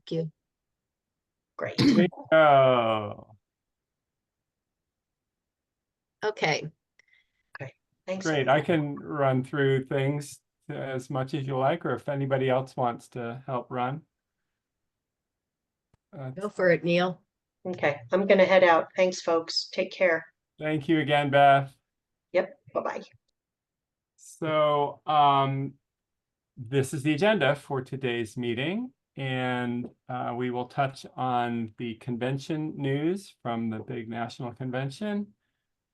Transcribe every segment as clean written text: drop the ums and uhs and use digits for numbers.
you. Great. Oh, Okay. Okay. Thanks. great. I can run through things as much as you like, or if anybody else wants to help run. Go for it, Neil. Okay. I'm going to head out. Thanks, folks. Take care. Thank you again, Beth. Yep. Bye-bye. So this is the agenda for today's meeting, and we will touch on the convention news from the big national convention.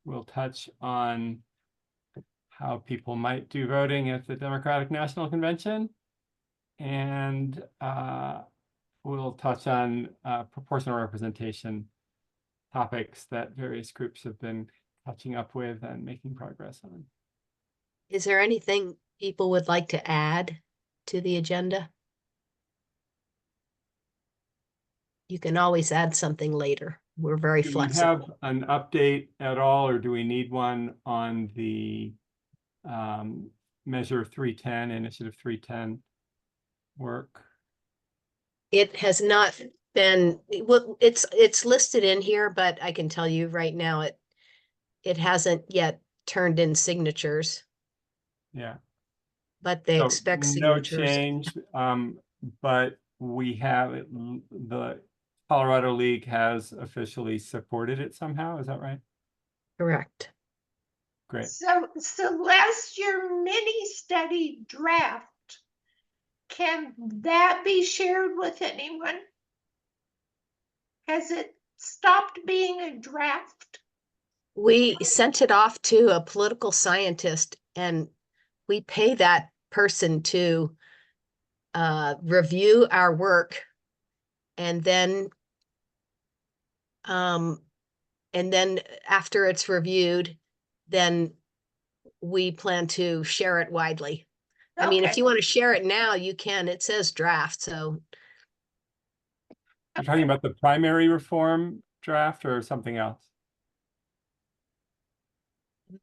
We'll touch on how people might do voting at the Democratic National Convention, and we'll touch on proportional representation topics that various groups have been catching up with and making progress on. Is there anything people would like to add to the agenda? You can always add something later. We're very Do we flexible. have an update at all, or do we need one on the Measure 310, Initiative 310 work? It has not been, well, it's listed in here, but I can tell you right now, it hasn't yet turned in signatures, Yeah. but they So expect no signatures. change, but we have the Colorado League has officially supported it somehow. Is that right? Correct. Great. So last year mini study draft, can that be shared with anyone? Has it stopped being a draft? We sent it off to a political scientist, and we pay that person to review our work, and then after it's reviewed, then we plan to share it widely. I mean, if Okay. you want to share it now, you can. It says draft, so You're talking about the primary reform draft or something else?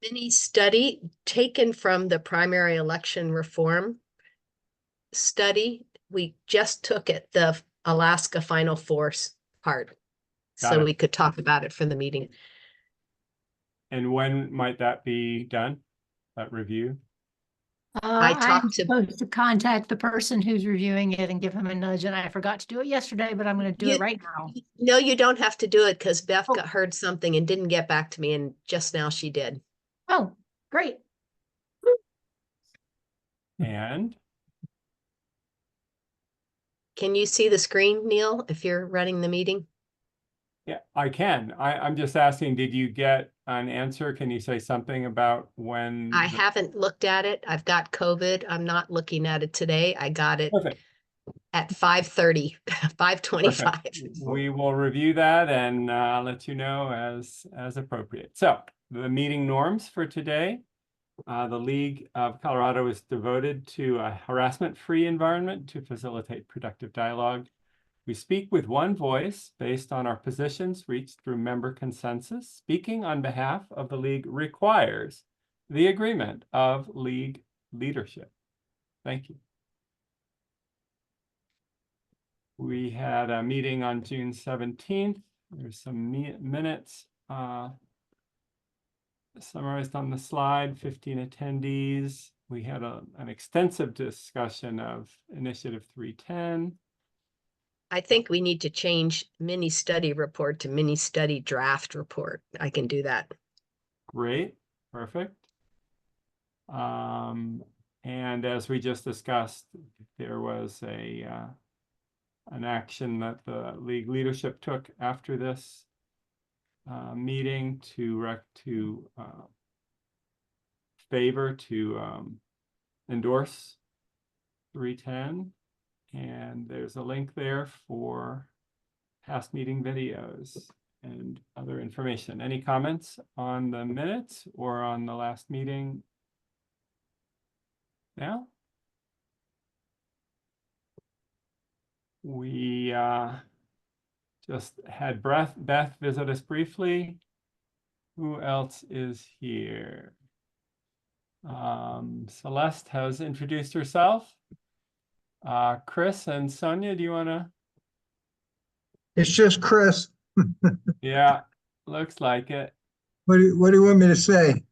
mini study taken from the primary election reform study. We just took it, the Alaska Final Force part, Got so it. we could talk about it for the meeting. And when might that be done? That review? I I'm talked to- supposed to contact the person who's reviewing it and give him a nudge, and I forgot to do it yesterday, but I'm going to do You- it right now. No, you don't have to do it because Beth Oh. heard something and didn't get back to me, and just now she did. Oh, great. And Can you see the screen, Neil, if you're running the meeting? yeah, I can. I'm just asking, did you get an answer? Can you say something about when? I haven't looked at it. I've got COVID. I'm not looking at it today. I got it Perfect. at 5:30, 5:25. Perfect. We will review that and let you know as appropriate. So the meeting norms for today. The League of Colorado is devoted to a harassment-free environment to facilitate productive dialogue. We speak with one voice based on our positions reached through member consensus. Speaking on behalf of the League requires the agreement of League leadership. Thank you. We had a meeting on June 17th. There's some minutes summarized on the slide, 15 attendees. We had an extensive discussion of Initiative 310. I think we need to change mini study report to mini study draft report. I can do that. Great, perfect. And as we just discussed, there was an action that the League leadership took after this meeting to favor to endorse 310, and there's a link there for past meeting videos and other information. Any comments on the minutes or on the last meeting now? We just had Beth visit us briefly. Who else is here? Celeste has introduced herself. Chris and Sonia, do you want to It's just Chris. Yeah, looks like it. What do you want me to say?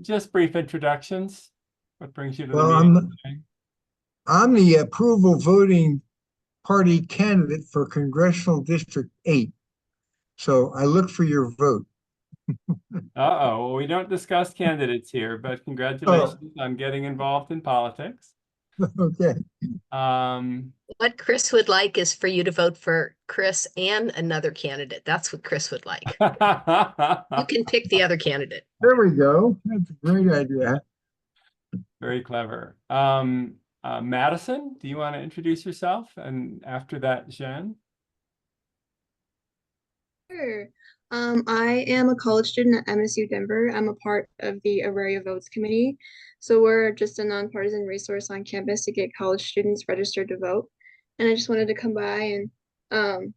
Just brief introductions. What brings you to the Well, meeting today? I'm the approval voting party candidate for Congressional District 8. So I look for your vote. Uh-oh, well, we don't discuss candidates here, but congratulations on getting involved in politics. Okay. What Chris would like is for you to vote for Chris and another candidate. That's what Chris would like. You can pick the other candidate. There we go. That's a great idea. Very clever. Madison, do you want to introduce yourself? And after that, Jen? Sure. I am a college student at MSU Denver. I'm a part of the Auraria Votes Committee. So we're just a nonpartisan resource on campus to get college students registered to vote. And I just wanted to come by and I'm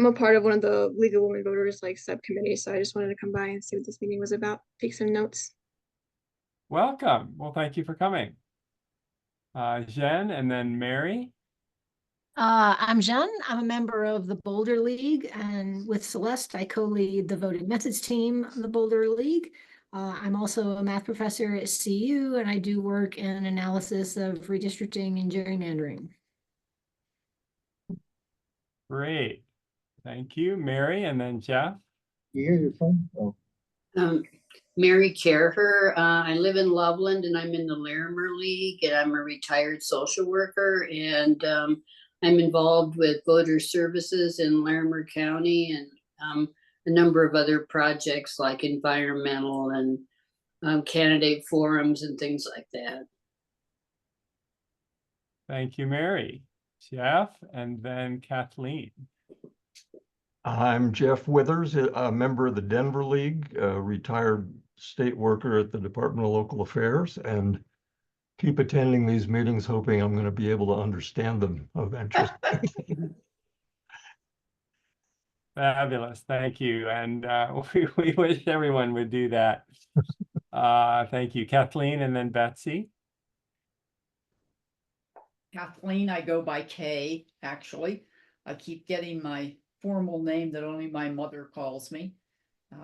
a part of one of the League of Women Voters subcommittees. So I just wanted to come by and see what this meeting was about, take some notes. Welcome. Well, thank you for coming. Jen and then Mary. I'm Jen. I'm a member of the Boulder League, and with Celeste, I co-lead the voting methods team of the Boulder League. I'm also a math professor at CU, and I do work in analysis of redistricting and gerrymandering. Great. Thank you, Mary, and then Jeff. You hear your phone? Oh. Mary Charher. I live in Loveland and I'm in the Larimer League, and I'm a retired social worker, and I'm involved with voter services in Larimer County and a number of other projects like environmental and candidate forums and things like that. Thank you, Mary. Jeff, and then Kathleen. I'm Jeff Withers, a member of the Denver League, a retired state worker at the Department of Local Affairs, and keep attending these meetings, hoping I'm going to be able to understand them eventually. Fabulous. Thank you. And we wish everyone would do that. Thank you, Kathleen, and then Betsy. Kathleen, I go by Kay, actually. I keep getting my formal name that only my mother calls me.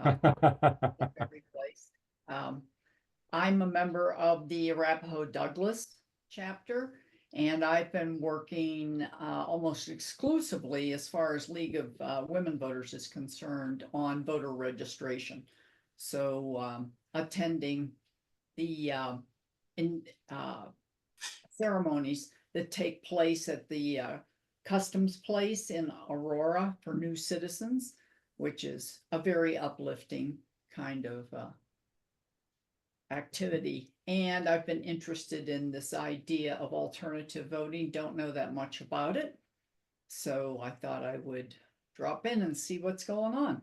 Every place. I'm a member of the Arapahoe Douglas chapter, and I've been working almost exclusively, as far as League of Women Voters is concerned, on voter registration. So attending the ceremonies that take place at the Customs Place in Aurora for new citizens, which is a very uplifting kind of activity. And I've been interested in this idea of alternative voting, don't know that much about it. So I thought I would drop in and see what's going on.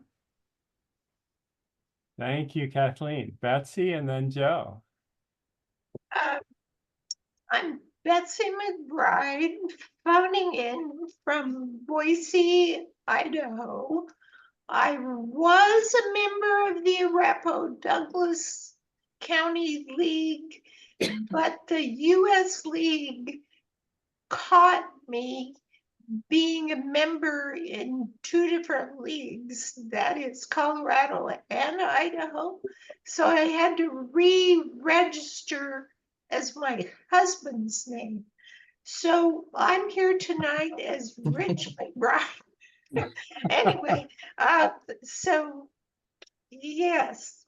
Thank you, Kathleen. Betsy, and then Joe. I'm Betsy McBride, phoning in from Boise, Idaho. I was a member of the Arapahoe Douglas County League, but the U.S. League caught me being a member in two different leagues, that is Colorado and Idaho. So I had to re-register as my husband's name. So I'm here tonight as Rich McBride. Anyway, so yes,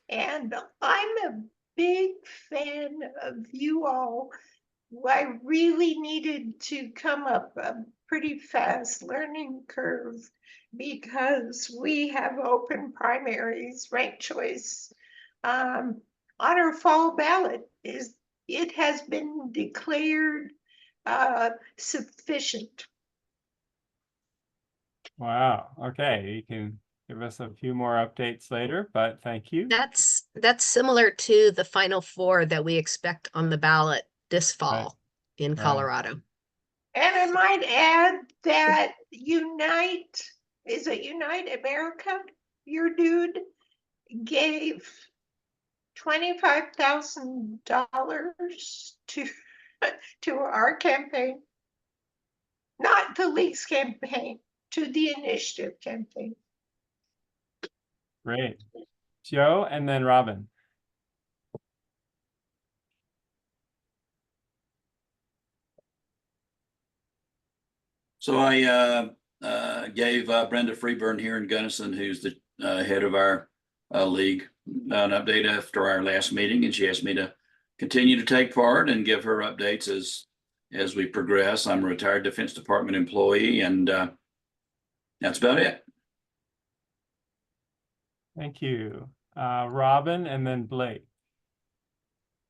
and I'm a big fan of you all. I really needed to come up a pretty fast learning curve because we have open primaries, ranked choice, on our fall ballot. It has been declared sufficient. Wow. Okay. You can give us a few more updates later, but thank you. That's similar to the final four that we expect on the ballot this fall in Colorado. And I might add that Unite, is it Unite America? Your dude gave $25,000 to our campaign, not the league's campaign, to the initiative campaign. Great. Joe and then Robin. So I gave Brenda Freeburn here in Gunnison, who's the head of our league, an update after our last meeting, and she asked me to continue to take part and give her updates as we progress. I'm a retired Defense Department employee, and that's about it. Thank you. Robin and then Blake.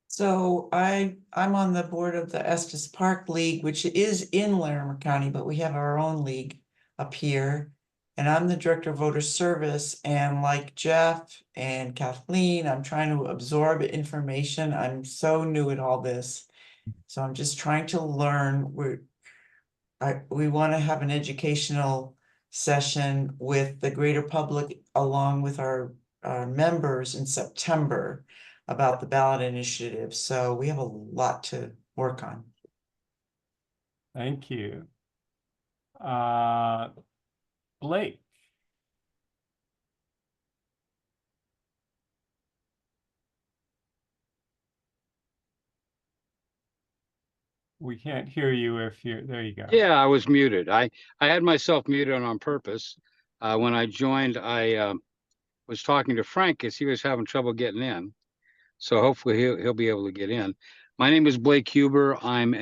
So I'm on the board of the Estes Park League, which is in Larimer County, but we have our own league up here. And I'm the director of voter service, and like Jeff and Kathleen, I'm trying to absorb information. I'm so new at all this. So I'm just trying to learn. We want to have an educational session with the greater public along with our members in September about the ballot initiative. So we have a lot to work on. Thank you. Blake. We can't hear you if you're, there you go. Yeah, I was muted. I had myself muted on purpose. When I joined, I was talking to Frank because he was having trouble getting in. So hopefully he'll be able to get in. My name is Blake Huber. I'm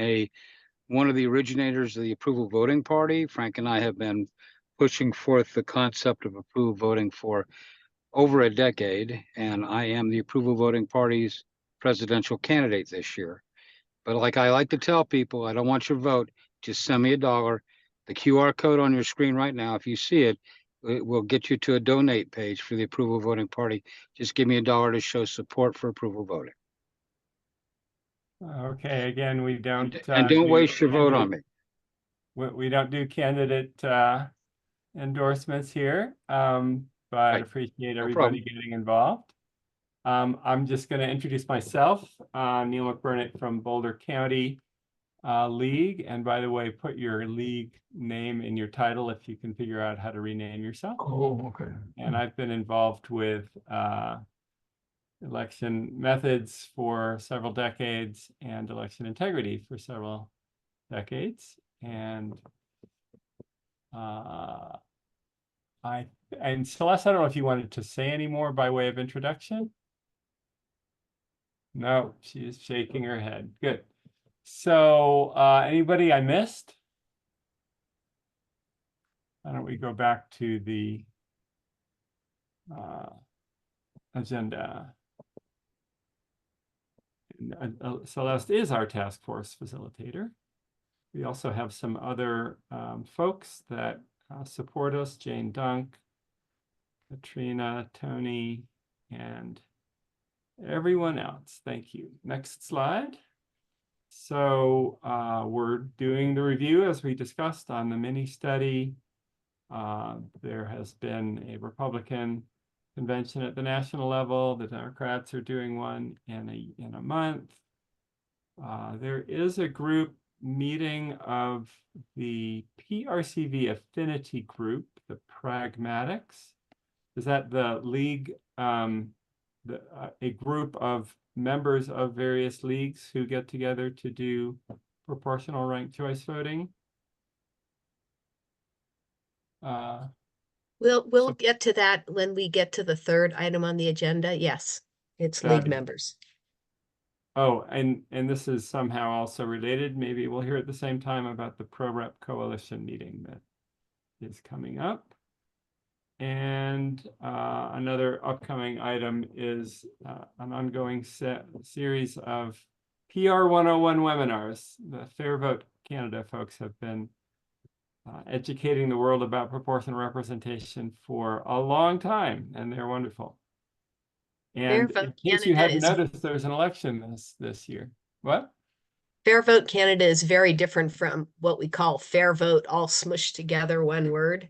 one of the originators of the Approval Voting Party. Frank and I have been pushing forth the concept of approval voting for over a decade, and I am the Approval Voting Party's presidential candidate this year. But like I like to tell people, I don't want your vote. Just send me $1. The QR code on your screen right now, if you see it, it will get you to a donate page for the Approval Voting Party. Just give me $1 to show support for approval voting. Okay, again, we don't. And don't waste your vote on me. We don't do candidate endorsements here, but I appreciate everybody getting involved. I'm just going to introduce myself, Neil McBurnett from Boulder County League. And by the way, put your league name in your title if you can figure out how to rename yourself. Oh, okay. And I've been involved with election methods for several decades and election integrity for several decades. And Celeste, I don't know if you wanted to say any more by way of introduction. No, she's shaking her head. Good. So anybody I missed? Why don't we go back to the agenda? Celeste is our task force facilitator. We also have some other folks that support us: Jane Dunk, Katrina, Tony, and everyone else. Thank you. Next slide. So we're doing the review as we discussed on the mini study. There has been a Republican convention at the national level. The Democrats are doing one in a month. There is a group meeting of the PRCV affinity group, the Pragmatics. Is that the league, a group of members of various leagues who get together to do proportional ranked choice voting? We'll get to that when we get to the third item on the agenda. Yes, it's league members. Oh, and this is somehow also related. Maybe we'll hear at the same time about the ProRep Coalition meeting that is coming up. And another upcoming item is an ongoing series of PR 101 webinars. The Fair Vote Canada folks have been educating the world about proportional representation for a long time, and they're wonderful. And in case you hadn't noticed, there's an election this year. What? Fair Vote Canada is very different from what we call Fair Vote, all smushed together one word.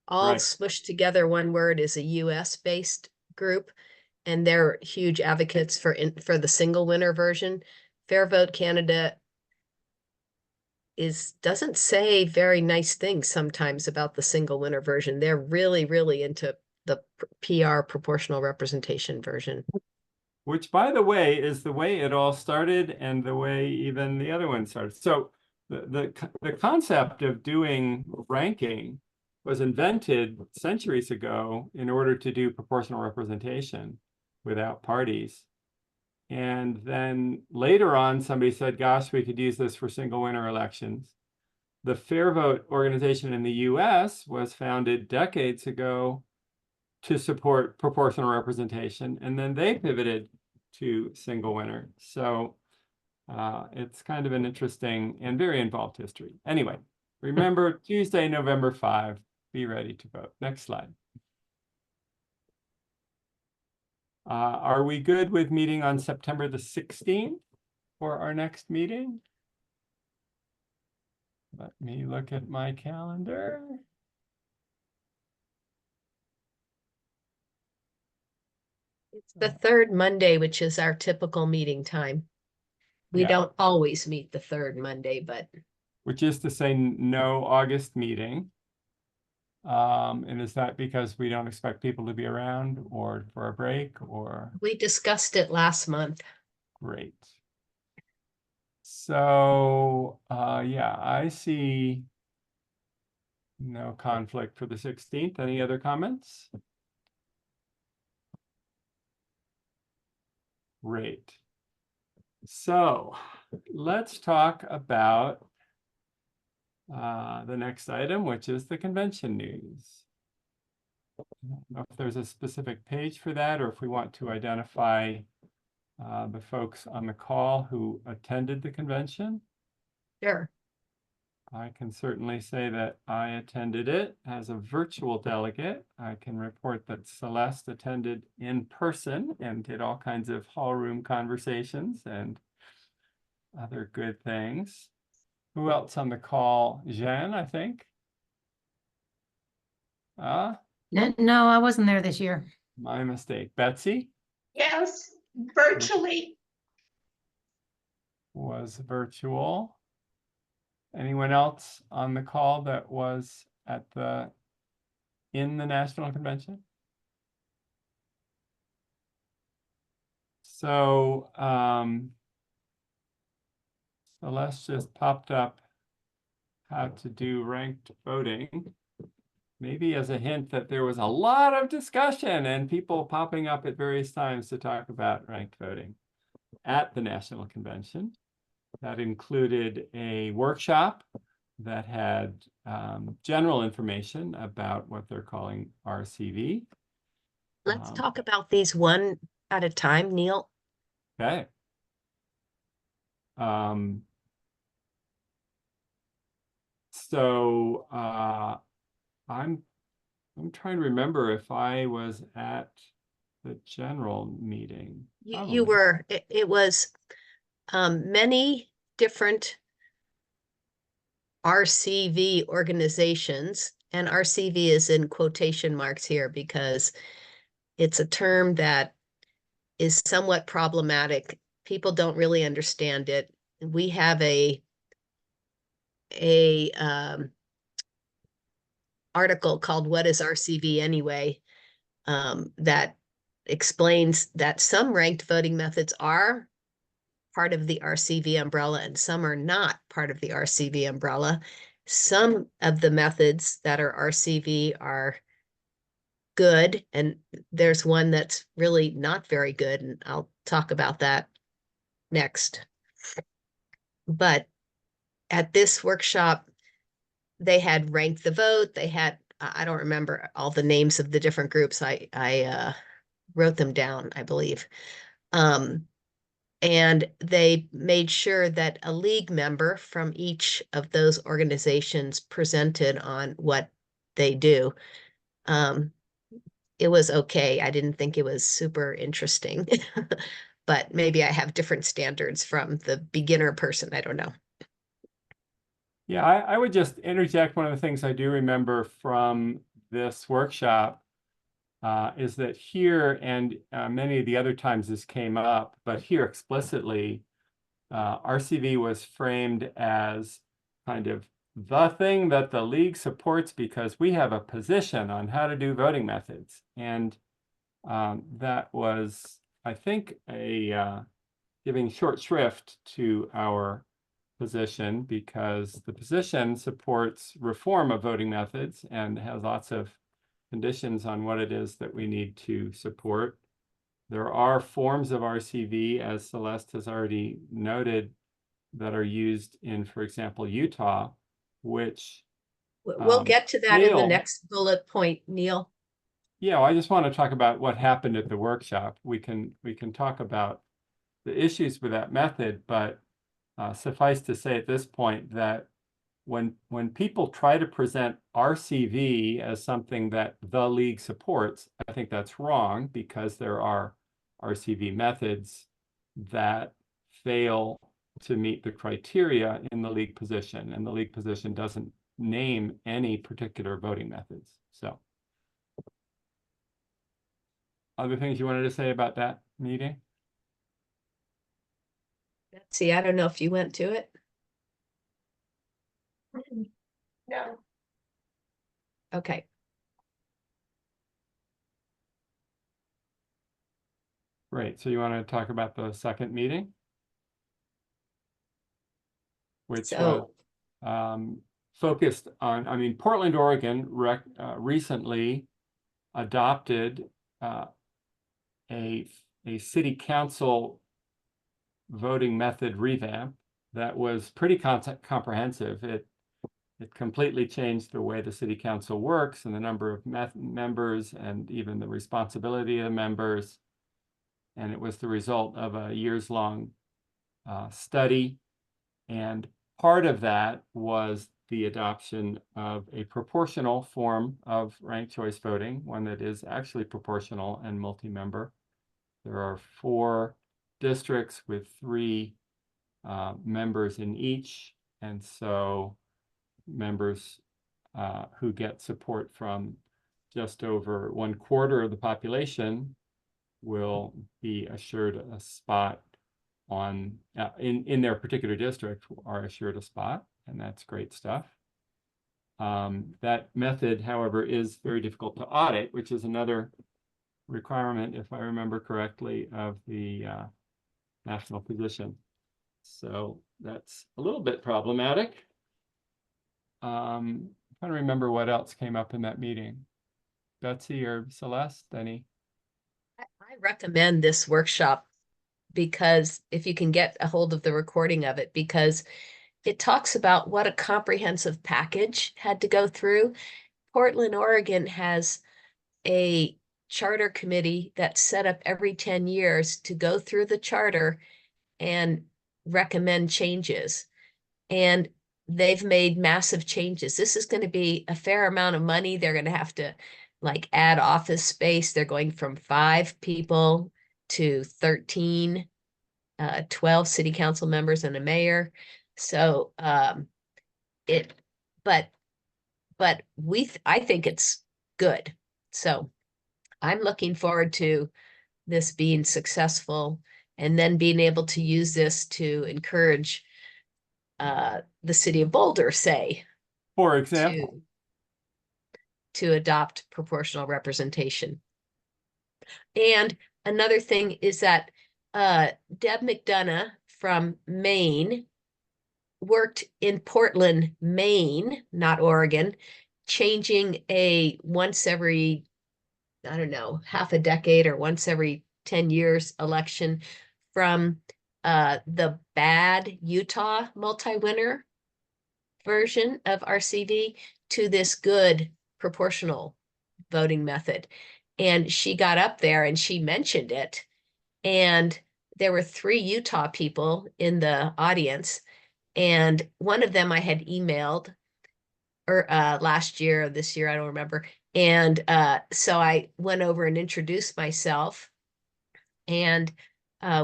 All smushed together one word is a US-based group, and they're huge advocates for the single winner version. Fair Vote Canada doesn't say very nice things sometimes about the single winner version. They're really, really into the PR proportional representation version. Which, by the way, is the way it all started and the way even the other one started. So the concept of doing ranking was invented centuries ago in order to do proportional representation without parties. And then later on, somebody said, gosh, we could use this for single winner elections. The Fair Vote organization in the US was founded decades ago to support proportional representation, and then they pivoted to single winner. So it's kind of an interesting and very involved history. Anyway, remember Tuesday, November 5, be ready to vote. Next slide. Are we good with meeting on September the 16th for our next meeting? Let me look at my calendar. It's the third Monday, which is our typical meeting time. We Yeah. don't always meet the third Monday, but Which is to say no August meeting. And is that because we don't expect people to be around or for a break or? we discussed it last month. Great. So, yeah, I see no conflict for the 16th. Any other comments? Great. So let's talk about the next item, which is the convention news. I don't know if there's a specific page for that or if we want to identify the folks on the call who attended the convention. Sure. I can certainly say that I attended it as a virtual delegate. I can report that Celeste attended in person and did all kinds of hall room conversations and other good things. Who else on the call? Jen, I think. No, I wasn't there this year. My mistake. Betsy Yes, virtually. was virtual. Anyone else on the call that was in the National Convention? So Celeste just popped up how to do ranked voting, maybe as a hint that there was a lot of discussion and people popping up at various times to talk about ranked voting at the National Convention. That included a workshop that had general information about what they're calling RCV. Let's talk about these one at a time, Neil. Okay. So I'm trying to remember if I was at the general meeting. You were. It was many different RCV organizations, and RCV is in quotation marks here because it's a term that is somewhat problematic. People don't really understand it. We have a article called "What is RCV Anyway?" That explains that some ranked voting methods are part of the RCV umbrella and some are not part of the RCV umbrella. Some of the methods that are RCV are good, and there's one that's really not very good, and I'll talk about that next. But at this workshop, they had ranked the vote. They had, I don't remember all the names of the different groups. I wrote them down, I believe. And they made sure that a league member from each of those organizations presented on what they do. It was okay. I didn't think it was super interesting, but maybe I have different standards from the beginner person. I don't know. Yeah, I would just interject. One of the things I do remember from this workshop is that here, and many of the other times this came up, but here explicitly, RCV was framed as kind of the thing that the league supports because we have a position on how to do voting methods. And that was, I think, giving short shrift to our position, because the position supports reform of voting methods and has lots of conditions on what it is that we need to support. There are forms of RCV, as Celeste has already noted, that are used in, for example, Utah, which We'll get to that in the fail. next bullet point, Neil. Yeah, well, I just want to talk about what happened at the workshop. We can talk about the issues with that method, but suffice to say at this point that when people try to present RCV as something that the league supports, I think that's wrong, because there are RCV methods that fail to meet the criteria in the league position, and the league position doesn't name any particular voting methods. So, other things you wanted to say about that meeting? Betsy, I don't know if you went to it. No. Okay. Great. So you want to talk about the second meeting? Which was focused on, I mean, Portland, Oregon recently adopted a city council voting method revamp that was pretty comprehensive. It completely changed the way the city council works and the number of members and even the responsibility of the members. And it was the result of a years-long study. And part of that was the adoption of a proportional form of ranked choice voting, one that is actually proportional and multi-member. There are 4 districts with 3 members in each. And so members who get support from just over 1/4 of the population will be assured a spot on in their particular district, are assured a spot, and that's great stuff. That method, however, is very difficult to audit, which is another requirement, if I remember correctly, of the national position. So that's a little bit problematic. I'm trying to remember what else came up in that meeting. Betsy or Celeste, any? I recommend this workshop, because if you can get a hold of the recording of it, because it talks about what a comprehensive package had to go through. Portland, Oregon has a charter committee that's set up every 10 years to go through the charter and recommend changes. And they've made massive changes. This is going to be a fair amount of money. They're going to have to like add office space. They're going from 5 people to 13, 12 city council members and a mayor. So I think it's good. So I'm looking forward to this being successful, and then being able to use this to encourage the city of Boulder, say, for example, to adopt proportional representation. And another thing is that Deb McDonough from Maine worked in Portland, Maine, not Oregon, changing a once every, I don't know, half a decade or once every 10 years election from the bad Utah multi-winner version of RCV to this good proportional voting method. And she got up there and she mentioned it. And there were 3 Utah people in the audience. And one of them I had emailed last year or this year, I don't remember. And so I went over and introduced myself, and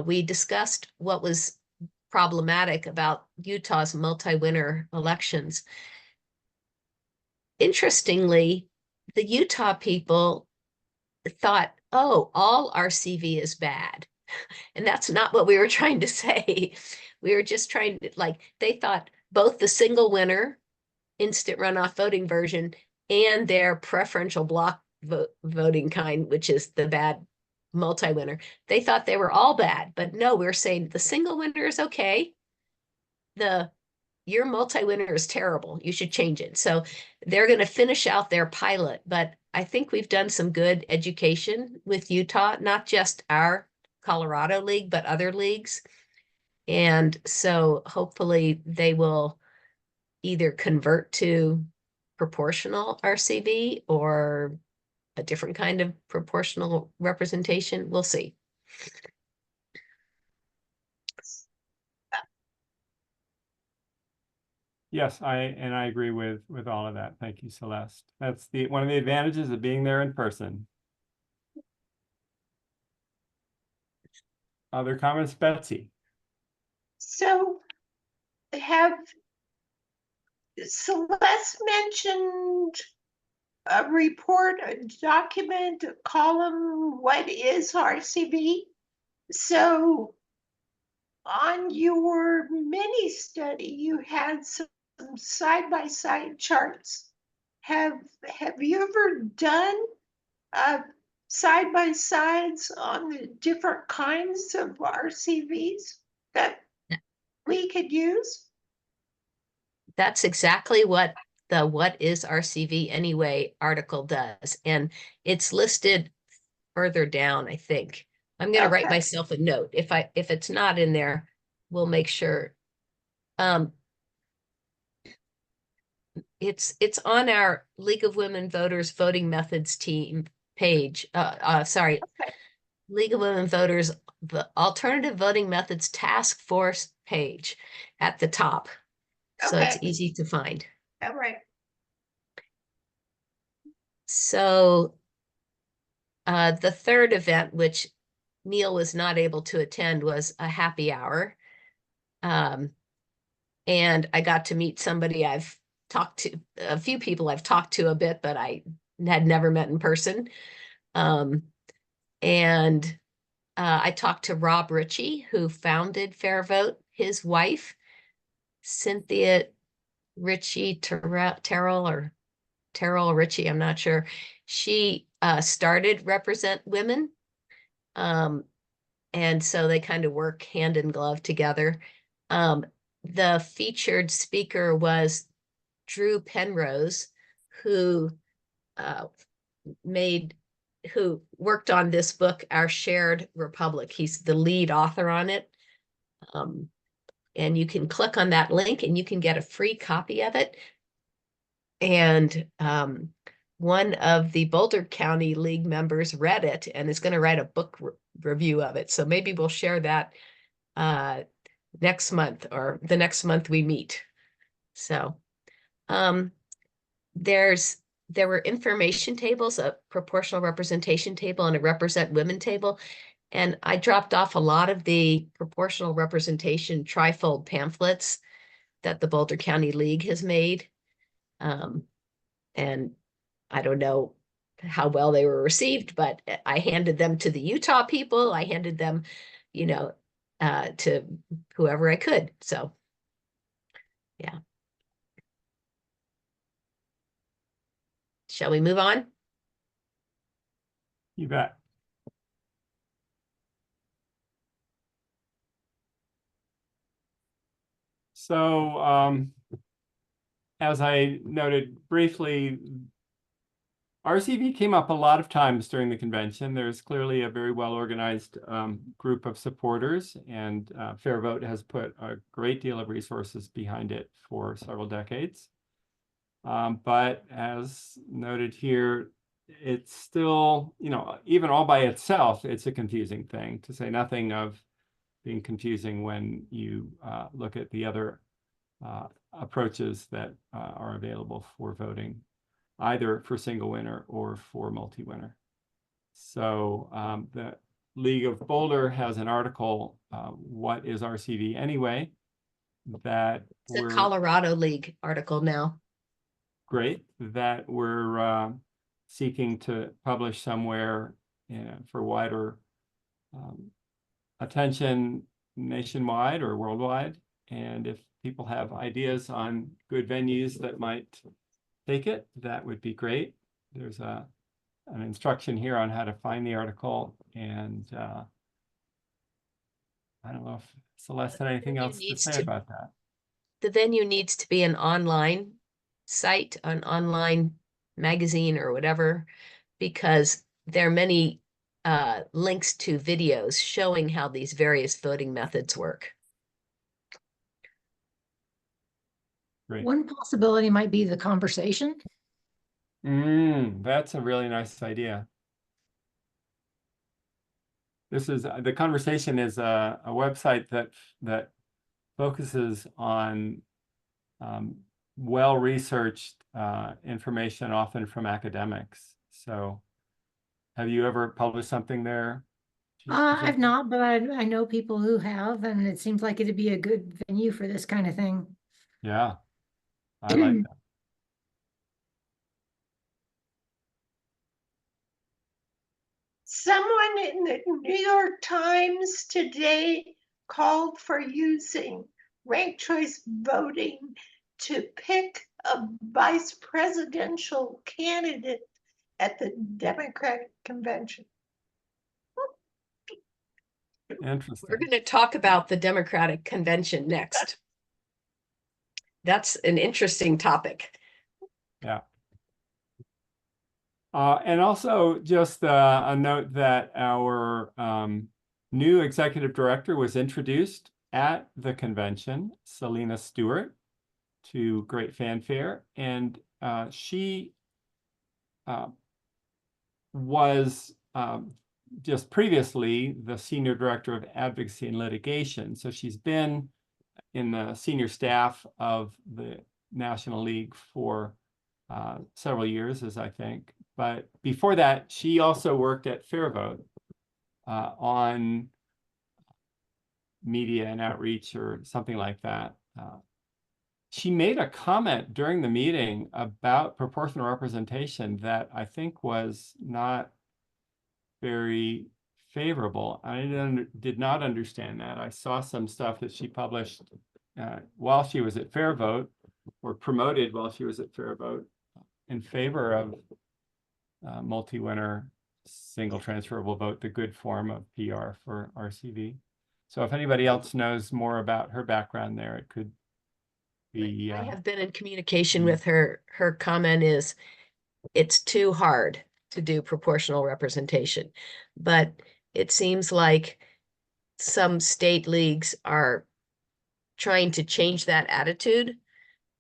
we discussed what was problematic about Utah's multi-winner elections. Interestingly, the Utah people thought, oh, all RCV is bad. And that's not what we were trying to say. We were just trying to, like, they thought both the single winner, instant runoff voting version, and their preferential block voting kind, which is the bad multi-winner. They thought they were all bad, but no, we're saying the single winner is okay. Your multi-winner is terrible. You should change it. So they're going to finish out their pilot, but I think we've done some good education with Utah, not just our Colorado league, but other leagues. And so hopefully they will either convert to proportional RCV or a different kind of proportional representation. We'll see. Yes, I agree with all of that. Thank you, Celeste. That's one of the advantages of being there in person. Other comments, Betsy? So have Celeste mentioned a report, a document, a column, what is RCV? So on your mini study, you had some side-by-side charts. Have you ever done side-by-sides on the different kinds of RCVs that we could use? That's exactly what the What is RCV Anyway article does. And it's listed further down, I think. I'm going to write myself a note. If it's not in there, we'll make sure. It's on our League of Women Voters Voting Methods team page. League of Women Voters, the Alternative Voting Methods Task Force page at the top. So it's easy to find. All right. So the third event, which Neil was not able to attend, was a happy hour. And I got to meet somebody I've talked to, a few people I've talked to a bit, but I had never met in person. And I talked to Rob Ritchie, who founded Fair Vote. His wife, Cynthia Ritchie Terrell Ritchie, I'm not sure. She started Represent Women. And so they kind of work hand in glove together. The featured speaker was Drew Penrose, who worked on this book, Our Shared Republic. He's the lead author on it. And you can click on that link and you can get a free copy of it. And one of the Boulder County League members read it and is going to write a book review of it. So maybe we'll share that next month or the next month we meet. So there were information tables, a proportional representation table and a Represent Women table. And I dropped off a lot of the proportional representation trifold pamphlets that the Boulder County League has made. And I don't know how well they were received, but I handed them to the Utah people. I handed them, to whoever I could. So, yeah. Shall we move on? You bet. So, as I noted briefly, RCV came up a lot of times during the convention. There's clearly a very well-organized group of supporters, and Fair Vote has put a great deal of resources behind it for several decades. But as noted here, it's still, even all by itself, it's a confusing thing, to say nothing of being confusing when you look at the other approaches that are available for voting, either for single winner or for multi-winner. So the League of Boulder has an article, What is RCV Anyway? That it's a Colorado League article now. Great, that we're seeking to publish somewhere for wider attention nationwide or worldwide. And if people have ideas on good venues that might take it, that would be great. There's an instruction here on how to find the article, and I don't know if Celeste had anything else to say about that. The venue needs to be an online site, an online magazine or whatever, because there are many links to videos showing how these various voting methods work. Great. One possibility might be the conversation. That's a really nice idea. This is the conversation is a website that focuses on well-researched information, often from academics. So have you ever published something there? I've not, but I know people who have, and it seems like it'd be a good venue for this kind of thing. Yeah, I like that. Someone in the New York Times today called for using ranked choice voting to pick a vice presidential candidate at the Democratic convention. Interesting. We're going to talk about the Democratic convention next. That's an interesting topic. Yeah. And also just a note that our new executive director was introduced at the convention, Selena Stewart, to great fanfare. And she was just previously the senior director of advocacy and litigation. So she's been in the senior staff of the National League for several years, as I think. But before that, she also worked at FairVote on media and outreach or something like that. She made a comment during the meeting about proportional representation that I think was not very favorable. I did not understand that. I saw some stuff that she published while she was at FairVote, or promoted while she was at FairVote, in favor of multi-winner single transferable vote, the good form of PR for RCV. So if anybody else knows more about her background there, it could be. I have been in communication with her. Her comment is, it's too hard to do proportional representation. But it seems like some state leagues are trying to change that attitude.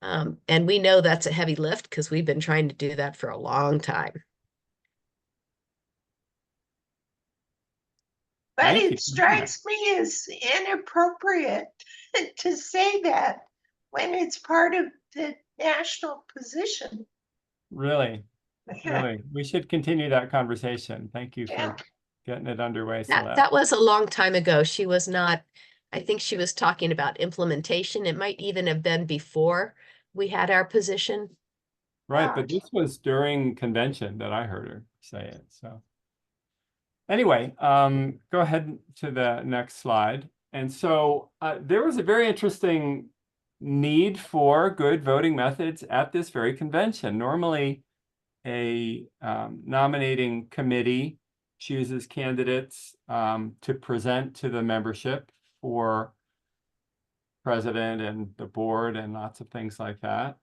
And we know that's a heavy lift because we've been trying to do that for a long time. But it strikes me as inappropriate to say that when it's part of the national position. Really? Really? We should continue that conversation. Thank you for getting it underway, Celeste. That was a long time ago. She was not, I think she was talking about implementation. It might even have been before we had our position. Right, but this was during convention that I heard her say it. So anyway, go ahead to the next slide. And so there was a very interesting need for good voting methods at this very convention. Normally, a nominating committee chooses candidates to present to the membership for president and the board and lots of things like that.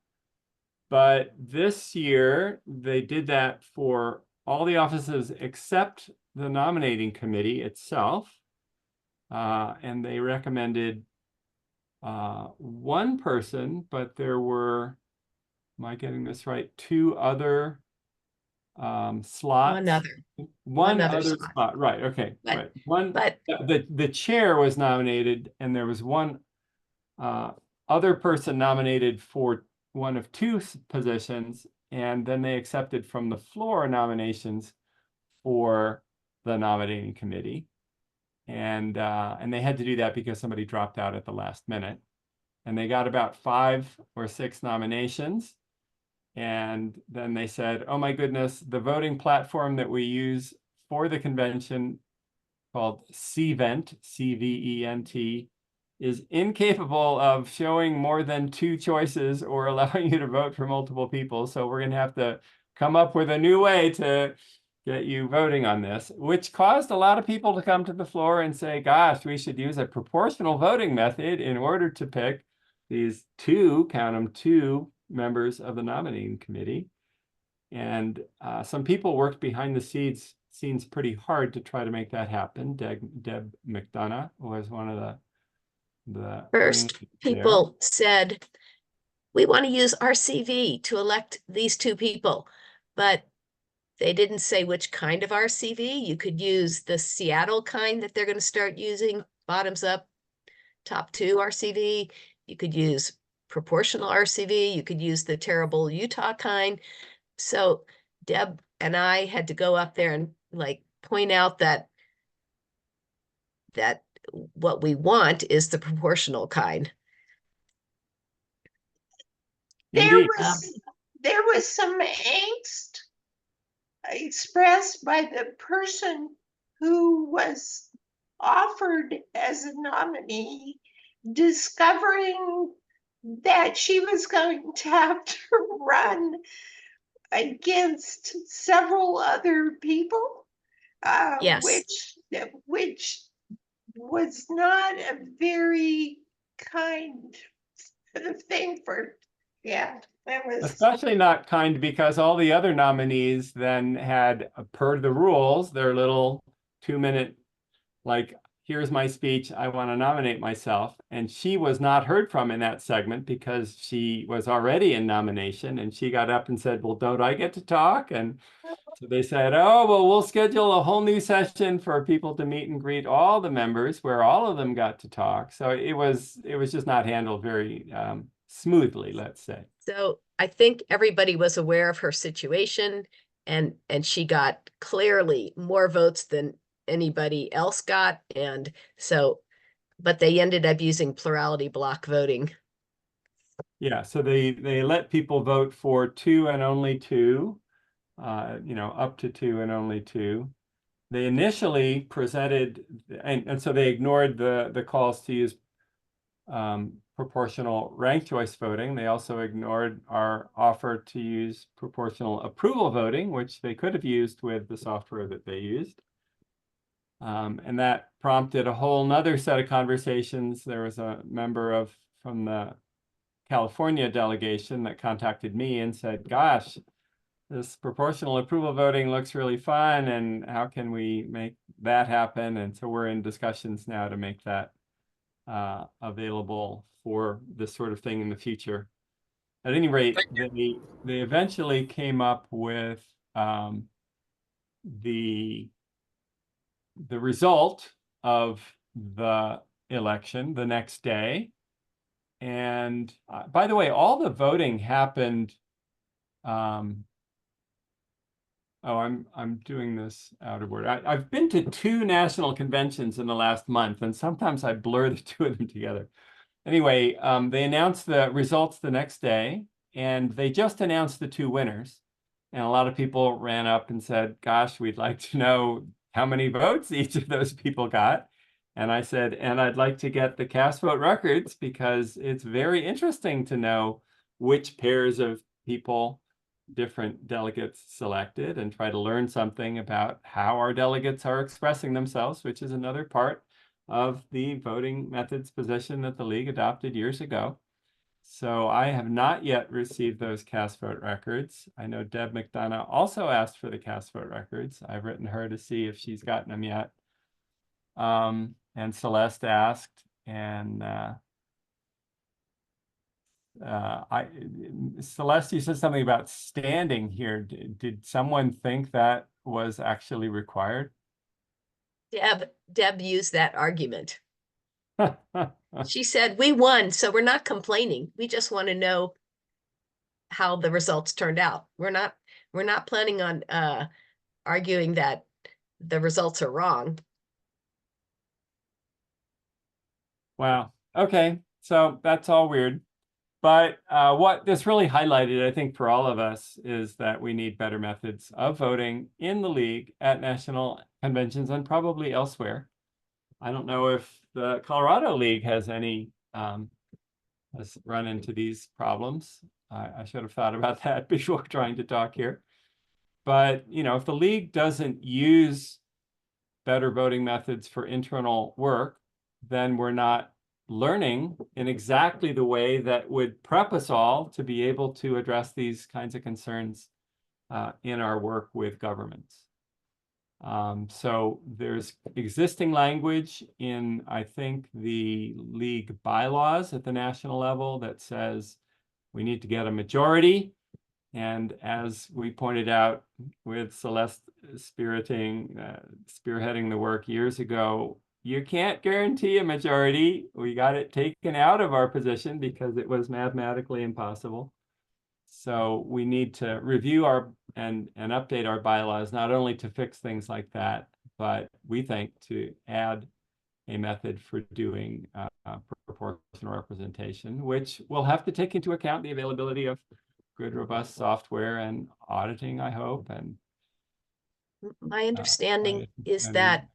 But this year, they did that for all the offices except the nominating committee itself. And they recommended one person, but there were, am I getting this right, two other slots? One other spot. Right, okay, right. The chair was nominated, and there was one other person nominated for one of two positions, and then they accepted from the floor nominations for the nominating committee. And they had to do that because somebody dropped out at the last minute. And they got about 5 or 6 nominations. And then they said, oh my goodness, the voting platform that we use for the convention called CVent, C-V-E-N-T, is incapable of showing more than 2 choices or allowing you to vote for multiple people. So we're going to have to come up with a new way to get you voting on this, which caused a lot of people to come to the floor and say, gosh, we should use a proportional voting method in order to pick these 2, count them, 2 members of the nominating committee. And some people worked behind the scenes pretty hard to try to make that happen. Deb McDonough was one of the First, people said, we want to use RCV to elect these 2 people, but they didn't say which kind of RCV. You could use the Seattle kind that they're going to start using, bottoms up, top 2 RCV. You could use proportional RCV. You could use the terrible Utah kind. So Deb and I had to go up there and like point out that what we want is the proportional kind. There was some angst expressed by the person who was offered as a nominee, discovering that she was going to have to run against several other people, Yes. which was not a very kind thing for, yeah, that was. Especially not kind, because all the other nominees then had, per the rules, their little 2-minute, like, here's my speech, I want to nominate myself. And she was not heard from in that segment because she was already in nomination, and she got up and said, well, don't I get to talk? And so they said, oh, well, we'll schedule a whole new session for people to meet and greet all the members where all of them got to talk. So it was just not handled very smoothly, let's say. So I think everybody was aware of her situation, and she got clearly more votes than anybody else got. And so, but they ended up using plurality block voting. Yeah, so they let people vote for 2 and only 2, up to 2 and only 2. They initially presented, and so they ignored the calls to use proportional ranked choice voting. They also ignored our offer to use proportional approval voting, which they could have used with the software that they used. And that prompted a whole nother set of conversations. There was a member from the California delegation that contacted me and said, gosh, this proportional approval voting looks really fun, and how can we make that happen? And so we're in discussions now to make that available for this sort of thing in the future. At any rate, they eventually came up with the result of the election the next day. And by the way, all the voting happened. I'm doing this out of order. I've been to 2 national conventions in the last month, and sometimes I blur the 2 of them together. Anyway, they announced the results the next day, and they just announced the 2 winners. And a lot of people ran up and said, gosh, we'd like to know how many votes each of those people got. And I said, and I'd like to get the cast vote records, because it's very interesting to know which pairs of people different delegates selected, and try to learn something about how our delegates are expressing themselves, which is another part of the voting methods position that the league adopted years ago. So I have not yet received those cast vote records. I know Deb McDonough also asked for the cast vote records. I've written her to see if she's gotten them yet. And Celeste asked, and Celeste, you said something about standing here. Did someone think that was actually required? Deb used that argument. She said, we won, so we're not complaining. We just want to know how the results turned out. We're not planning on arguing that the results are wrong. Wow. Okay. So that's all weird. But what this really highlighted, I think, for all of us is that we need better methods of voting in the league at national conventions and probably elsewhere. I don't know if the Colorado League has any, has run into these problems. I should have thought about that before trying to talk here. But, you know, if the league doesn't use better voting methods for internal work, then we're not learning in exactly the way that would prep us all to be able to address these kinds of concerns in our work with governments. So there's existing language in, I think, the league bylaws at the national level that says we need to get a majority. And as we pointed out with Celeste spearheading the work years ago, you can't guarantee a majority. We got it taken out of our position because it was mathematically impossible. So we need to review our and update our bylaws, not only to fix things like that, but we think to add a method for doing proportional representation, which will have to take into account the availability of good, robust software and auditing, I hope. And my understanding is that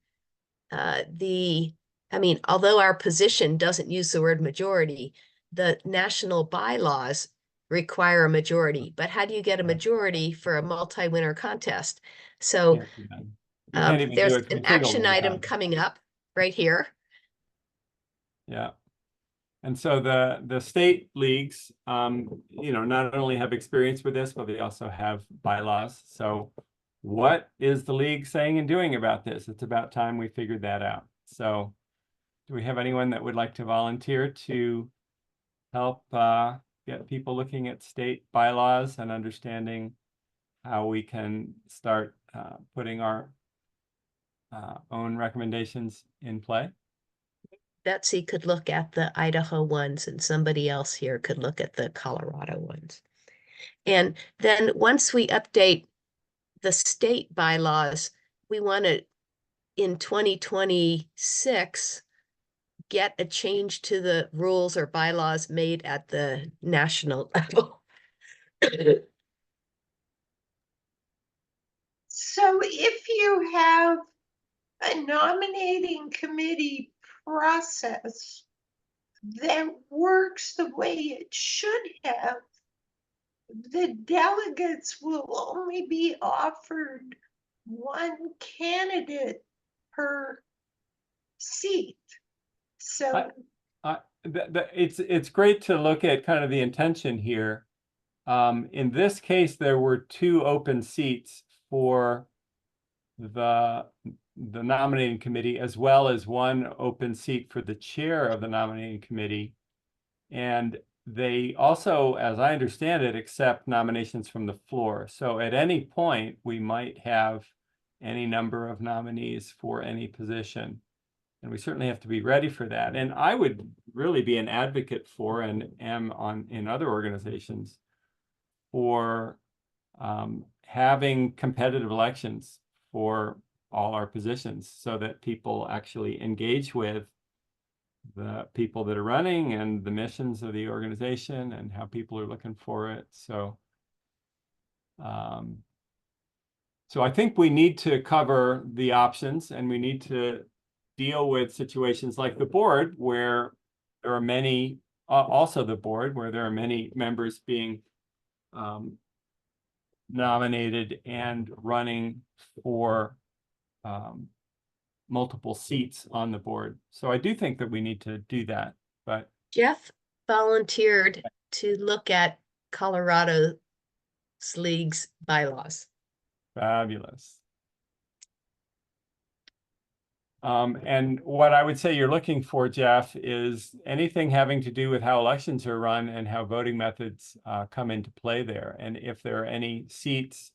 although our position doesn't use the word majority, the national bylaws require a majority. But how do you get a majority for a multi-winner contest? So there's an action item coming up right here. Yeah. And so the state leagues, not only have experience with this, but they also have bylaws. So what is the league saying and doing about this? It's about time we figured that out. So do we have anyone that would like to volunteer to help get people looking at state bylaws and understanding how we can start putting our own recommendations in play? Betsy could look at the Idaho ones and somebody else here could look at the Colorado ones. And then once we update the state bylaws, we want to, in 2026, get a change to the rules or bylaws made at the national level. So if you have a nominating committee process that works the way it should have, the delegates will only be offered one candidate per seat. So it's great to look at kind of the intention here. In this case, there were 2 open seats for the nominating committee, as well as 1 open seat for the chair of the nominating committee. And they also, as I understand it, accept nominations from the floor. So at any point, we might have any number of nominees for any position. And we certainly have to be ready for that. And I would really be an advocate for, and am in other organizations, for having competitive elections for all our positions so that people actually engage with the people that are running and the missions of the organization and how people are looking for it. So I think we need to cover the options, and we need to deal with situations like the board where there are many, also the board where there are many members being nominated and running for multiple seats on the board. So I do think that we need to do that. But Jeff volunteered to look at Colorado's league's bylaws. Fabulous. And what I would say you're looking for, Jeff, is anything having to do with how elections are run and how voting methods come into play there. And if there are any seats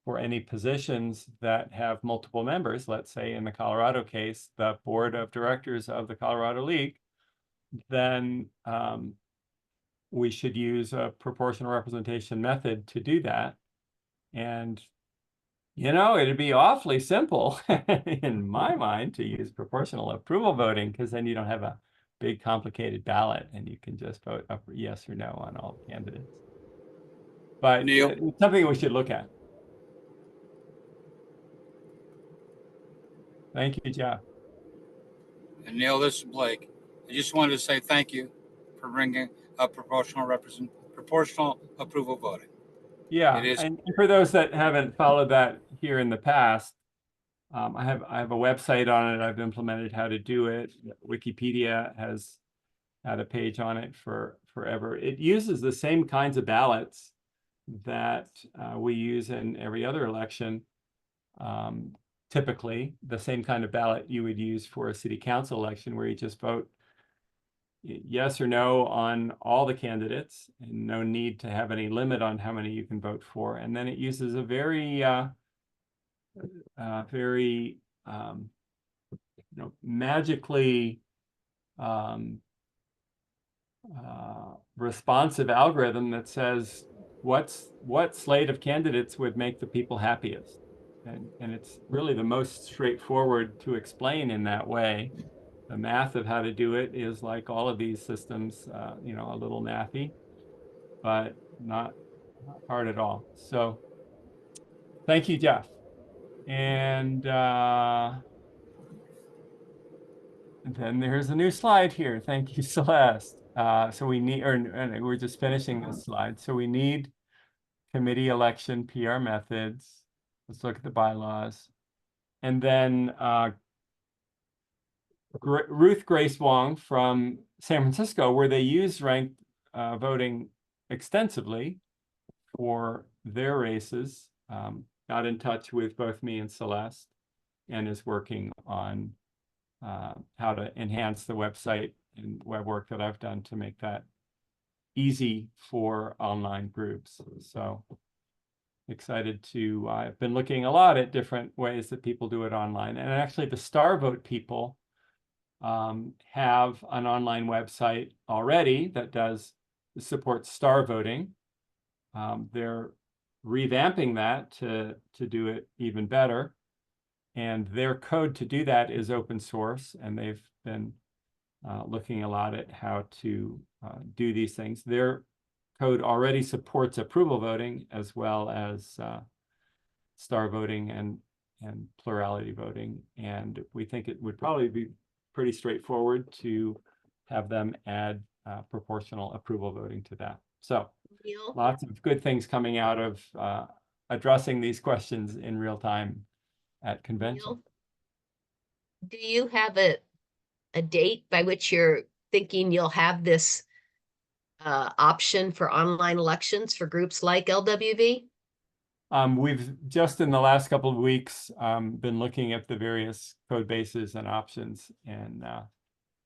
for any positions that have multiple members, let's say in the Colorado case, the board of directors of the Colorado League, then we should use a proportional representation method to do that. And it'd be awfully simple in my mind to use proportional approval voting, because then you don't have a big complicated ballot and you can just vote up yes or no on all candidates. But Neil, it's something we should look at. Thank you, Jeff. And Neil, this is Blake. I just wanted to say thank you for bringing up proportional approval voting. Yeah, It is. and for those that haven't followed that here in the past, I have a website on it. I've implemented how to do it. Wikipedia has had a page on it for forever. It uses the same kinds of ballots that we use in every other election. Typically, the same kind of ballot you would use for a city council election, where you just vote yes or no on all the candidates, and no need to have any limit on how many you can vote for. And then it uses a very magically responsive algorithm that says what slate of candidates would make the people happiest. And it's really the most straightforward to explain in that way. The math of how to do it is like all of these systems, a little mathy, but not hard at all. So thank you, Jeff. And then there's a new slide here. Thank you, Celeste. So we need, we're just finishing this slide. So we need committee election PR methods. Let's look at the bylaws. And then Ruth Grace Wong from San Francisco, where they use ranked voting extensively for their races, got in touch with both me and Celeste and is working on how to enhance the website and web work that I've done to make that easy for online groups. So excited to, I've been looking a lot at different ways that people do it online. And actually the Star Vote people have an online website already that does support star voting. They're revamping that to do it even better. And their code to do that is open source, and they've been looking a lot at how to do these things. Their code already supports approval voting as well as star voting and plurality voting. And we think it would probably be pretty straightforward to have them add proportional approval voting to that. So lots of good things coming out of addressing these questions in real time at convention. Do you have a date by which you're thinking you'll have this option for online elections for groups like LWV? We've just in the last couple of weeks been looking at the various code bases and options, and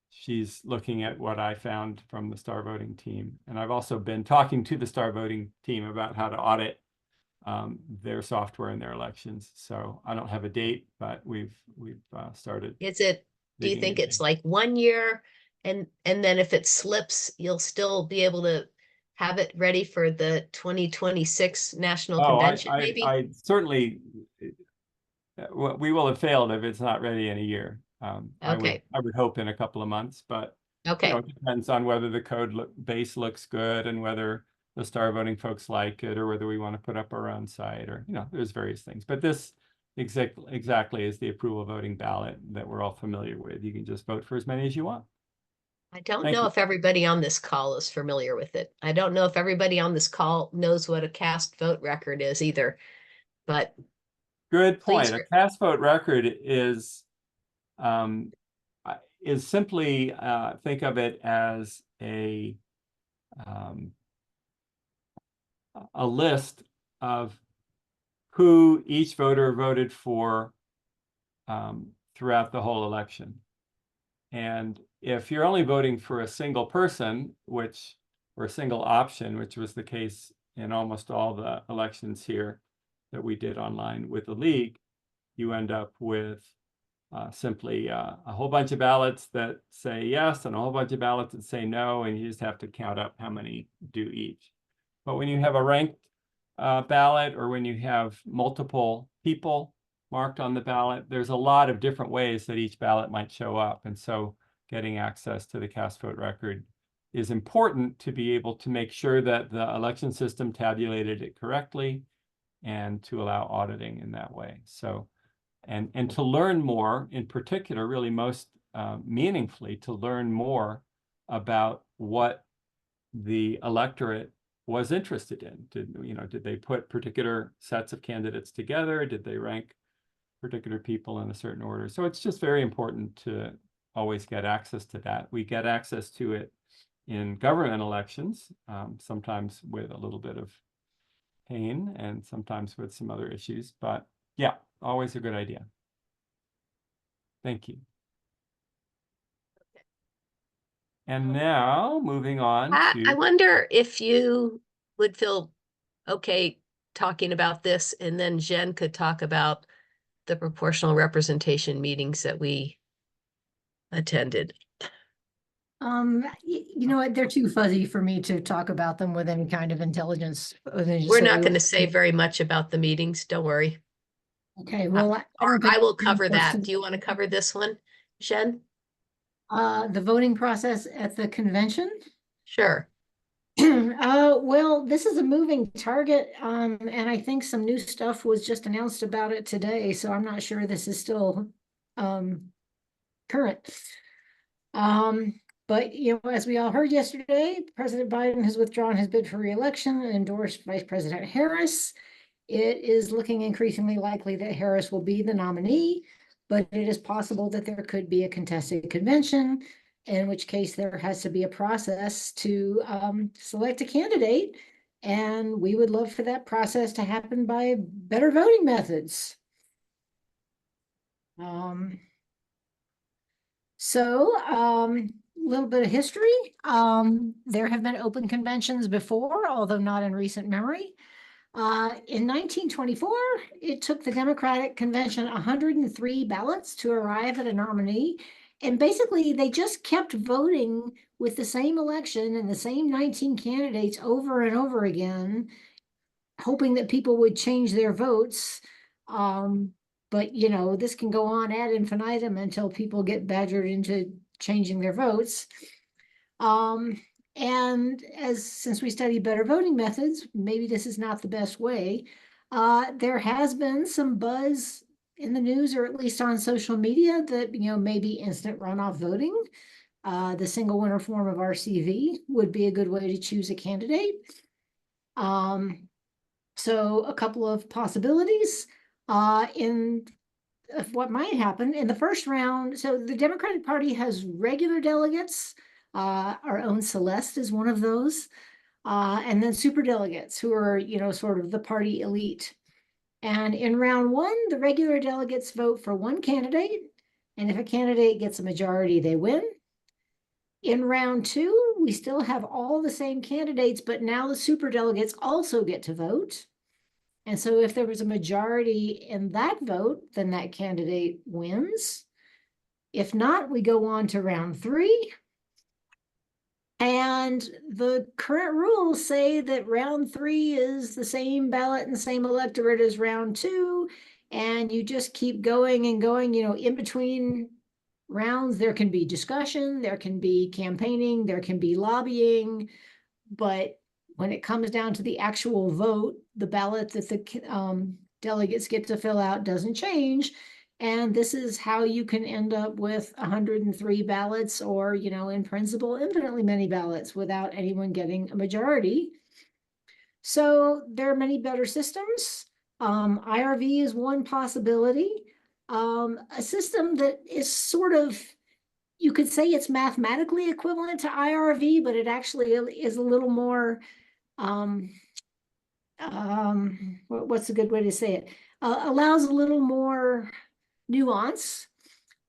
she's looking at what I found from the Star Voting team. And I've also been talking to the Star Voting team about how to audit their software in their elections. So I don't have a date, but we've started. Do you think it's like 1 year, and then if it slips, you'll still be able to have it ready for the 2026 national convention? Maybe I certainly, we will have failed if it's not ready in a year. Okay. I would hope in a couple of months, but Okay. it depends on whether the code base looks good and whether the Star Voting folks like it, or whether we want to put up our own site, or there's various things. But this exactly is the approval voting ballot that we're all familiar with. You can just vote for as many as you want. I don't Thank know you. if everybody on this call is familiar with it. I don't know if everybody on this call knows what a cast vote record is either, but Good point. Please. A cast vote record is simply think of it as a list of who each voter voted for throughout the whole election. And if you're only voting for a single person, or a single option, which was the case in almost all the elections here that we did online with the league, you end up with simply a whole bunch of ballots that say yes and a whole bunch of ballots that say no, and you just have to count up how many do each. But when you have a ranked ballot, or when you have multiple people marked on the ballot, there's a lot of different ways that each ballot might show up. And so getting access to the cast vote record is important to be able to make sure that the election system tabulated it correctly, and to allow auditing in that way. So, and to learn more, in particular, really most meaningfully to learn more about what the electorate was interested in. Did they put particular sets of candidates together? Did they rank particular people in a certain order? So it's just very important to always get access to that. We get access to it in government elections, sometimes with a little bit of pain and sometimes with some other issues, but yeah, always a good idea. Thank you. And now moving on to... I wonder if you would feel okay talking about this, and then Jen could talk about the proportional representation meetings that we attended. You know what, they're too fuzzy for me to talk about them with any kind of intelligence. We're not going to say very much about the meetings, don't worry. Okay, well, I will cover that. Do you want to cover this one, Jen? The voting process at the convention? Sure. Well, this is a moving target, and I think some new stuff was just announced about it today, so I'm not sure this is still current. But as we all heard yesterday, President Biden has withdrawn his bid for re-election and endorsed Vice President Harris. It is looking increasingly likely that Harris will be the nominee, but it is possible that there could be a contested convention, in which case there has to be a process to select a candidate. And we would love for that process to happen by better voting methods. Little bit of history. There have been open conventions before, although not in recent memory. In 1924, it took the Democratic Convention 103 ballots to arrive at a nominee. And basically, they just kept voting with the same election and the same 19 candidates over and over again, hoping that people would change their votes. But, this can go on ad infinitum until people get badgered into changing their votes. And since we study better voting methods, maybe this is not the best way. There has been some buzz in the news, or at least on social media, that maybe instant runoff voting, the single winner form of RCV, would be a good way to choose a candidate. So a couple of possibilities of what might happen in the first round. So the Democratic Party has regular delegates. Our own Celeste is one of those. And then superdelegates, who are, sort of the party elite. And in round one, the regular delegates vote for one candidate. And if a candidate gets a majority, they win. In round two, we still have all the same candidates, but now the superdelegates also get to vote. And so if there was a majority in that vote, then that candidate wins. If not, we go on to round three. And the current rules say that round three is the same ballot and same electorate as round two. And you just keep going and going, in between rounds, there can be discussion, there can be campaigning, there can be lobbying. But when it comes down to the actual vote, the ballot that the delegates get to fill out doesn't change. And this is how you can end up with 103 ballots, or, in principle, infinitely many ballots without anyone getting a majority. So there are many better systems. IRV is one possibility. A system that is sort of, you could say it's mathematically equivalent to IRV, but it actually is a little more, what's a good way to say it? Allows a little more nuance,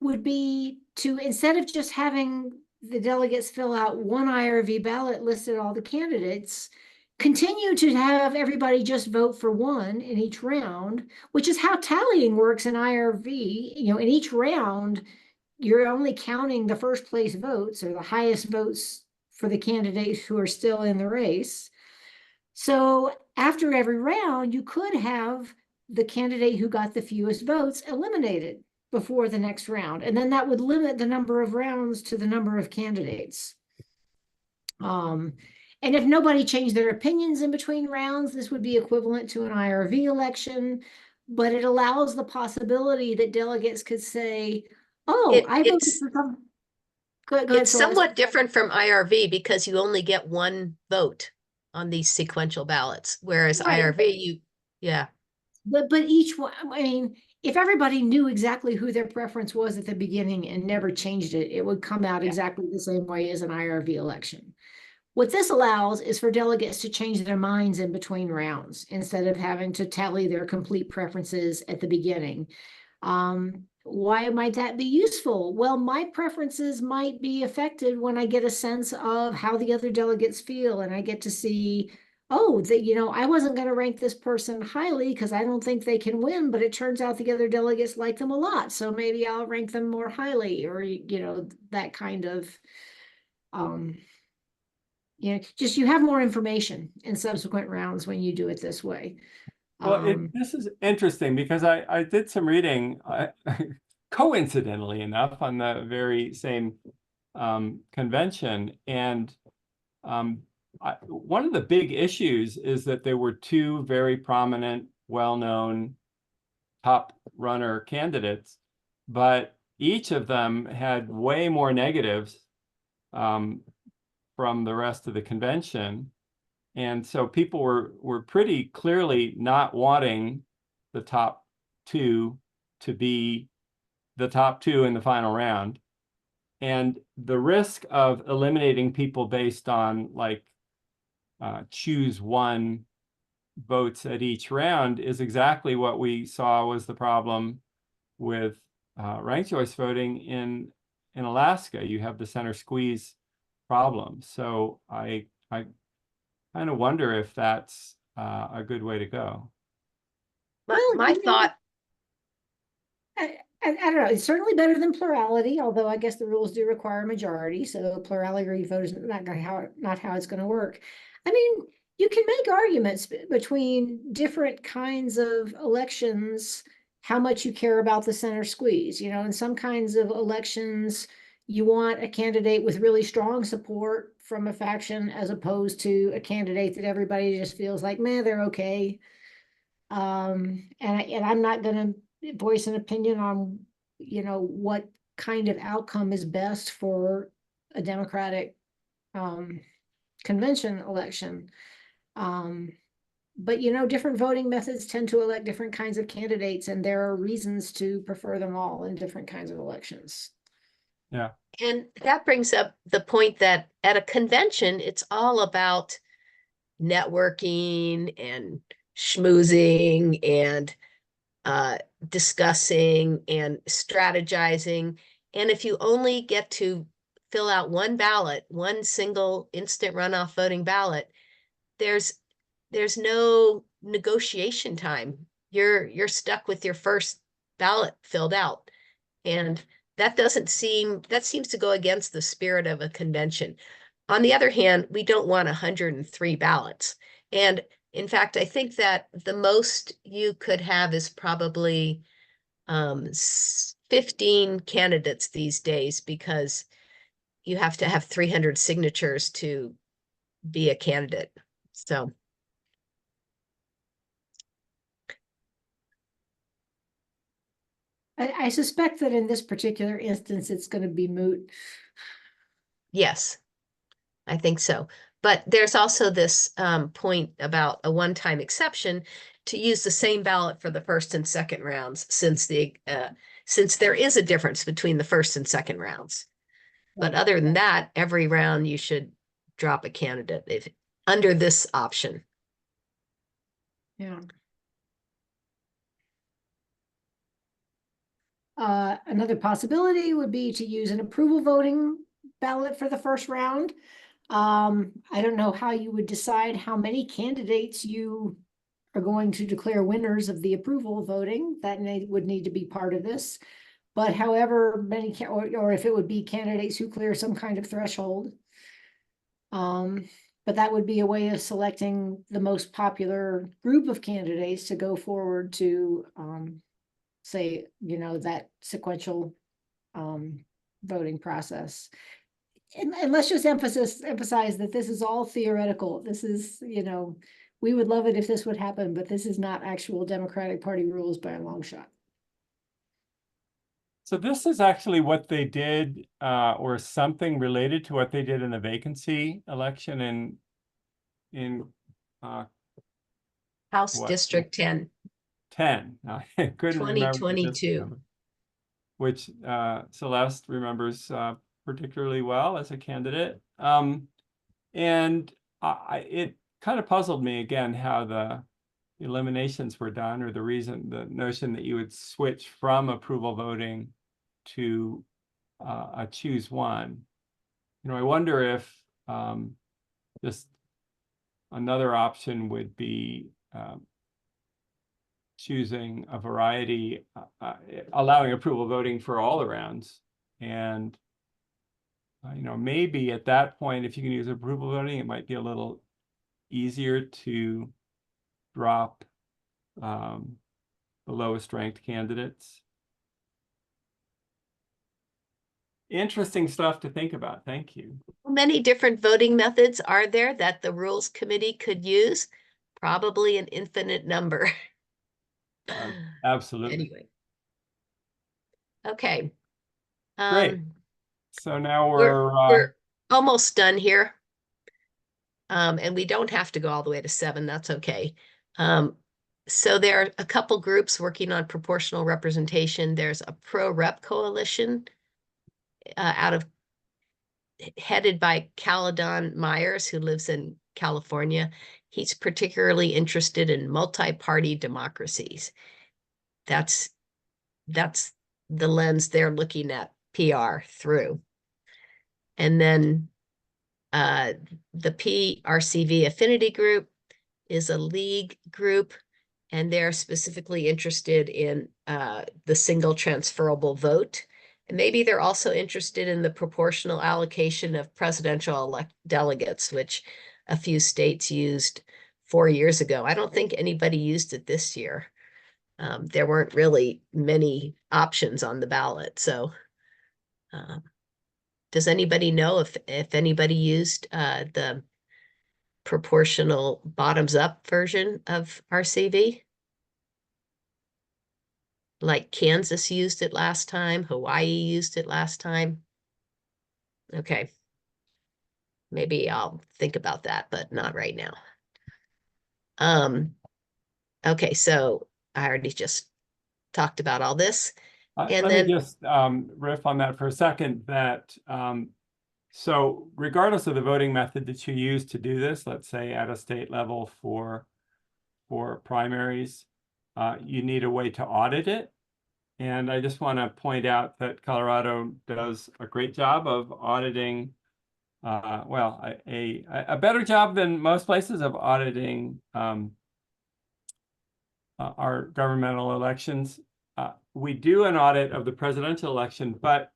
would be to, instead of just having the delegates fill out one IRV ballot listed all the candidates, continue to have everybody just vote for one in each round, which is how tallying works in IRV. In each round, you're only counting the first place votes, or the highest votes for the candidates who are still in the race. So after every round, you could have the candidate who got the fewest votes eliminated before the next round. And then that would limit the number of rounds to the number of candidates. And if nobody changed their opinions in between rounds, this would be equivalent to an IRV election, but it allows the possibility that delegates could say, Oh, It- I voted it's- for some. Go ahead, It's Celeste. somewhat different from IRV because you only get one vote on these sequential ballots, whereas Right. IRV, yeah. But each one, I mean, if everybody knew exactly who their preference was at the beginning and never changed it, it would come out Yeah. exactly the same way as an IRV election. What this allows is for delegates to change their minds in between rounds instead of having to tally their complete preferences at the beginning. Why might that be useful? Well, my preferences might be affected when I get a sense of how the other delegates feel, and I get to see, oh, that, you know, I wasn't going to rank this person highly because I don't think they can win, but it turns out the other delegates like them a lot, so maybe I'll rank them more highly, or, you know, that kind of, you know, just you have more information in subsequent rounds when you do it this way. Well, this is interesting because I did some reading, coincidentally enough, on the very same convention. And one of the big issues is that there were two very prominent, well-known top runner candidates, but each of them had way more negatives from the rest of the convention. And so people were pretty clearly not wanting the top two to be the top two in the final round. And the risk of eliminating people based on like choose one votes at each round is exactly what we saw was the problem with ranked choice voting in Alaska. You have the center squeeze problem. So I kind of wonder if that's a good way to go. My thought, I don't know, it's certainly better than plurality, although I guess the rules do require a majority, so plurality vote is not how it's going to work. I mean, you can make arguments between different kinds of elections, how much you care about the center squeeze. You know, in some kinds of elections, you want a candidate with really strong support from a faction as opposed to a candidate that everybody just feels like, man, they're okay. And I'm not going to voice an opinion on, you know, what kind of outcome is best for a Democratic convention election. But, you know, different voting methods tend to elect different kinds of candidates, and there are reasons to prefer them all in different kinds of elections. Yeah. and that brings up the point that at a convention, it's all about networking and schmoozing and discussing and strategizing. And if you only get to fill out one ballot, one single instant runoff voting ballot, there's no negotiation time. You're stuck with your first ballot filled out. And that seems to go against the spirit of a convention. On the other hand, we don't want 103 ballots. And in fact, I think that the most you could have is probably 15 candidates these days, because you have to have 300 signatures to be a candidate. So I suspect that in this particular instance, it's going to be moot. yes, I think so. But there's also this point about a one-time exception to use the same ballot for the first and second rounds, since there is a difference between the first and second rounds. But other than that, every round you should drop a candidate if under this option. Yeah. Another possibility would be to use an approval voting ballot for the first round. I don't know how you would decide how many candidates you are going to declare winners of the approval voting. That would need to be part of this. But however many, or if it would be candidates who clear some kind of threshold. But that would be a way of selecting the most popular group of candidates to go forward to say, you know, that sequential voting process. And let's just emphasize that this is all theoretical. This is, you know, we would love it if this would happen, but this is not actual Democratic Party rules by a long shot. So this is actually what they did, or something related to what they did in the vacancy election in House what? District 10, 10. I couldn't remember the district 2022. number, which Celeste remembers particularly well as a candidate. And it kind of puzzled me again how the eliminations were done, or the notion that you would switch from approval voting to a choose one. I wonder if just another option would be choosing a variety, allowing approval voting for all the rounds. And, maybe at that point, if you can use approval voting, it might be a little easier to drop the lowest ranked candidates. Interesting stuff to think about. Thank you. How many different voting methods are there that the Rules Committee could use? Probably an infinite number. Absolutely. Anyway. Okay. Great. So now We're almost done here. And we don't have to go all the way to 7. That's okay. So there are a couple groups working on proportional representation. There's a pro-rep coalition headed by Caledon Myers, who lives in California. He's particularly interested in multi-party democracies. That's the lens they're looking at PR through. And then the PRCV Affinity Group is a league group, and they're specifically interested in the single transferable vote. And maybe they're also interested in the proportional allocation of presidential delegates, which a few states used 4 years ago. I don't think anybody used it this year. There weren't really many options on the ballot. So does anybody know if anybody used the proportional bottoms-up version of RCV? Like Kansas used it last time, Hawaii used it last time. Okay. Maybe I'll think about that, but not right now. Okay, so I already just talked about all this. And let me just riff on that for a second, that so regardless of the voting method that you use to do this, let's say at a state level for primaries, you need a way to audit it. And I just want to point out that Colorado does a great job of auditing, well, a better job than most places of auditing our governmental elections. We do an audit of the presidential election, but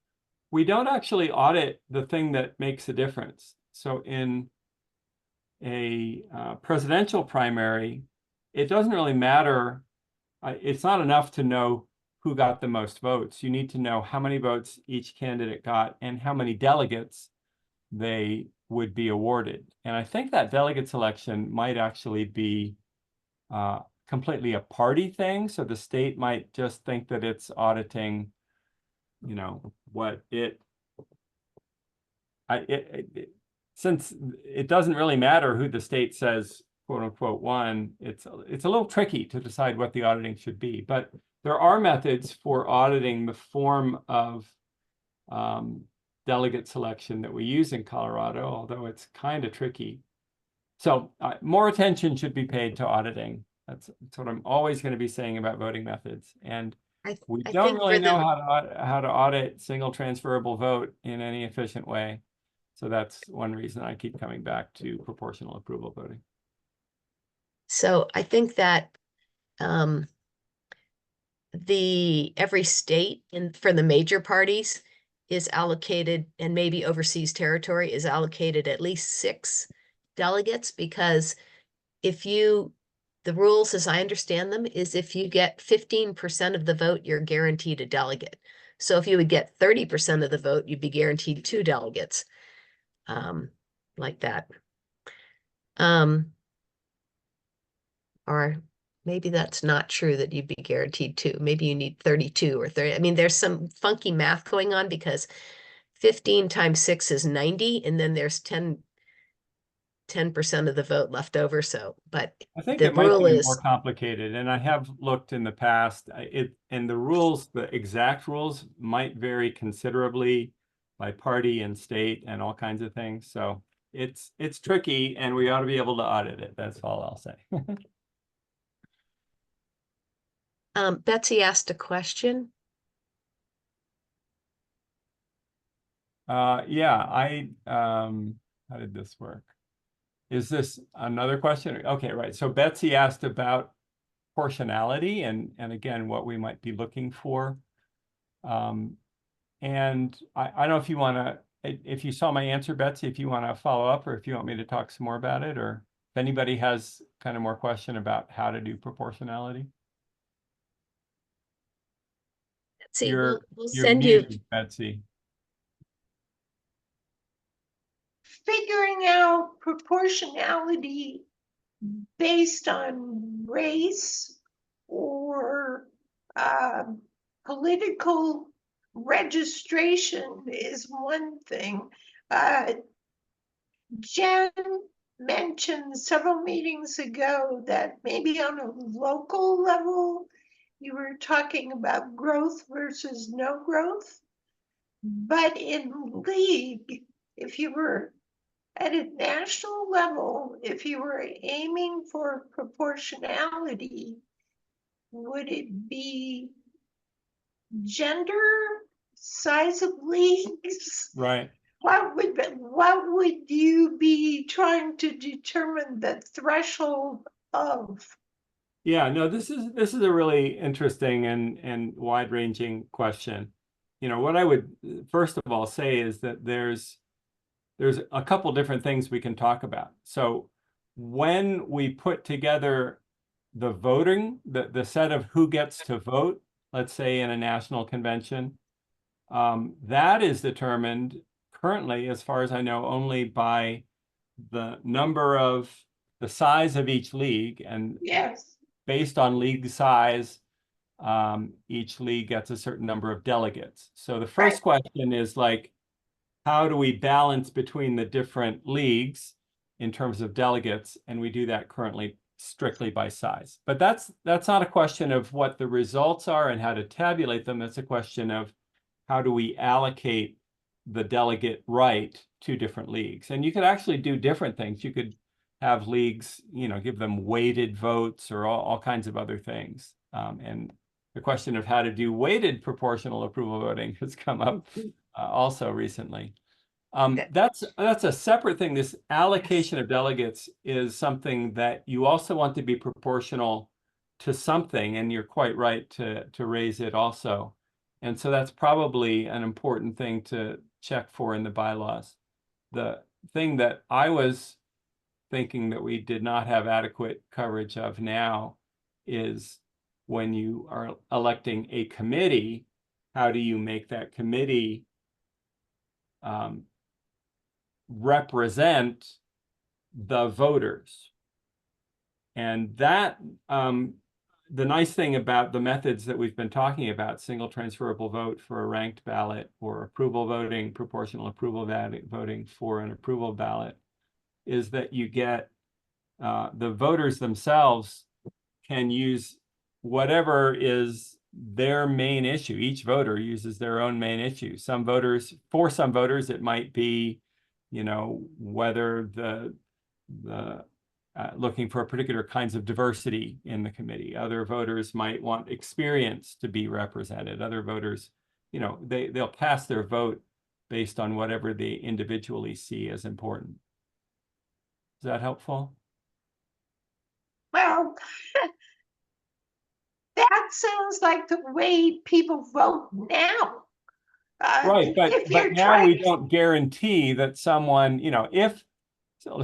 we don't actually audit the thing that makes a difference. So in a presidential primary, it doesn't really matter. It's not enough to know who got the most votes. You need to know how many votes each candidate got and how many delegates they would be awarded. And I think that delegate selection might actually be completely a party thing. So the state might just think that it's auditing, what since it doesn't really matter who the state says, quote unquote, won, it's a little tricky to decide what the auditing should be. But there are methods for auditing the form of delegate selection that we use in Colorado, although it's kind of tricky. So more attention should be paid to auditing. That's what I'm always going to be saying about voting methods. And we don't really know how to audit single transferable vote in any efficient way. So that's one reason I keep coming back to proportional approval voting. So I think that every state for the major parties is allocated, and maybe overseas territory is allocated at least 6 delegates, because the rules, as I understand them, is if you get 15% of the vote, you're guaranteed a delegate. So if you would get 30% of the vote, you'd be guaranteed 2 delegates, like that. Or maybe that's not true that you'd be guaranteed 2. Maybe you need 32 or 30. I mean, there's some funky math going on because 15 times 6 is 90, and then there's 10% of the vote left over. So, but I think the it might rule be is more complicated, and I have looked in the past. And the rules, the exact rules might vary considerably by party and state and all kinds of things. So it's tricky, and we ought to be able to audit it. That's all I'll say. Betsy asked a question. Yeah, how did this work? Is this another question? Okay, right. So Betsy asked about proportionality and again, what we might be looking for. And I don't know if you want to, if you saw my answer, Betsy, if you want to follow up, or if you want me to talk some more about it, or if anybody has kind of more question about how to do proportionality. Betsy, You're we'll send you. muted, Betsy. Figuring out proportionality based on race or political registration is one thing. Jen mentioned several meetings ago that maybe on a local level, you were talking about growth versus no growth. But in league, if you were at a national level, if you were aiming for proportionality, would it be gender, size of leagues? Right. What would you be trying to determine the threshold of? Yeah, no, this is a really interesting and wide-ranging question. You know, what I would first of all say is that there's a couple different things we can talk about. So when we put together the voting, the set of who gets to vote, let's say in a national convention, that is determined currently, as far as I know, only by the number of the size of each league, and yes, based on league size, each league gets a certain number of delegates. So the first question is like, how do we balance between the different leagues in terms of delegates? And we do that currently strictly by size. But that's not a question of what the results are and how to tabulate them. That's a question of how do we allocate the delegate right to different leagues. And you could actually do different things. You could have leagues, you know, give them weighted votes or all kinds of other things. And the question of how to do weighted proportional approval voting has come up also recently. That's a separate thing. This allocation of delegates is something that you also want to be proportional to something, and you're quite right to raise it also. And so that's probably an important thing to check for in the bylaws. The thing that I was thinking that we did not have adequate coverage of now is when you are electing a committee, how do you make that committee represent the voters? And that the nice thing about the methods that we've been talking about, single transferable vote for a ranked ballot, or approval voting, proportional approval voting for an approval ballot, is that you get the voters themselves can use whatever is their main issue. Each voter uses their own main issue. For some voters, it might be, you know, whether the looking for particular kinds of diversity in the committee. Other voters might want experience to be represented. Other voters, you know, they'll cast their vote based on whatever they individually see as important. Is that helpful? Well, that sounds like the way people vote now. Right, but now we don't guarantee that someone, you know,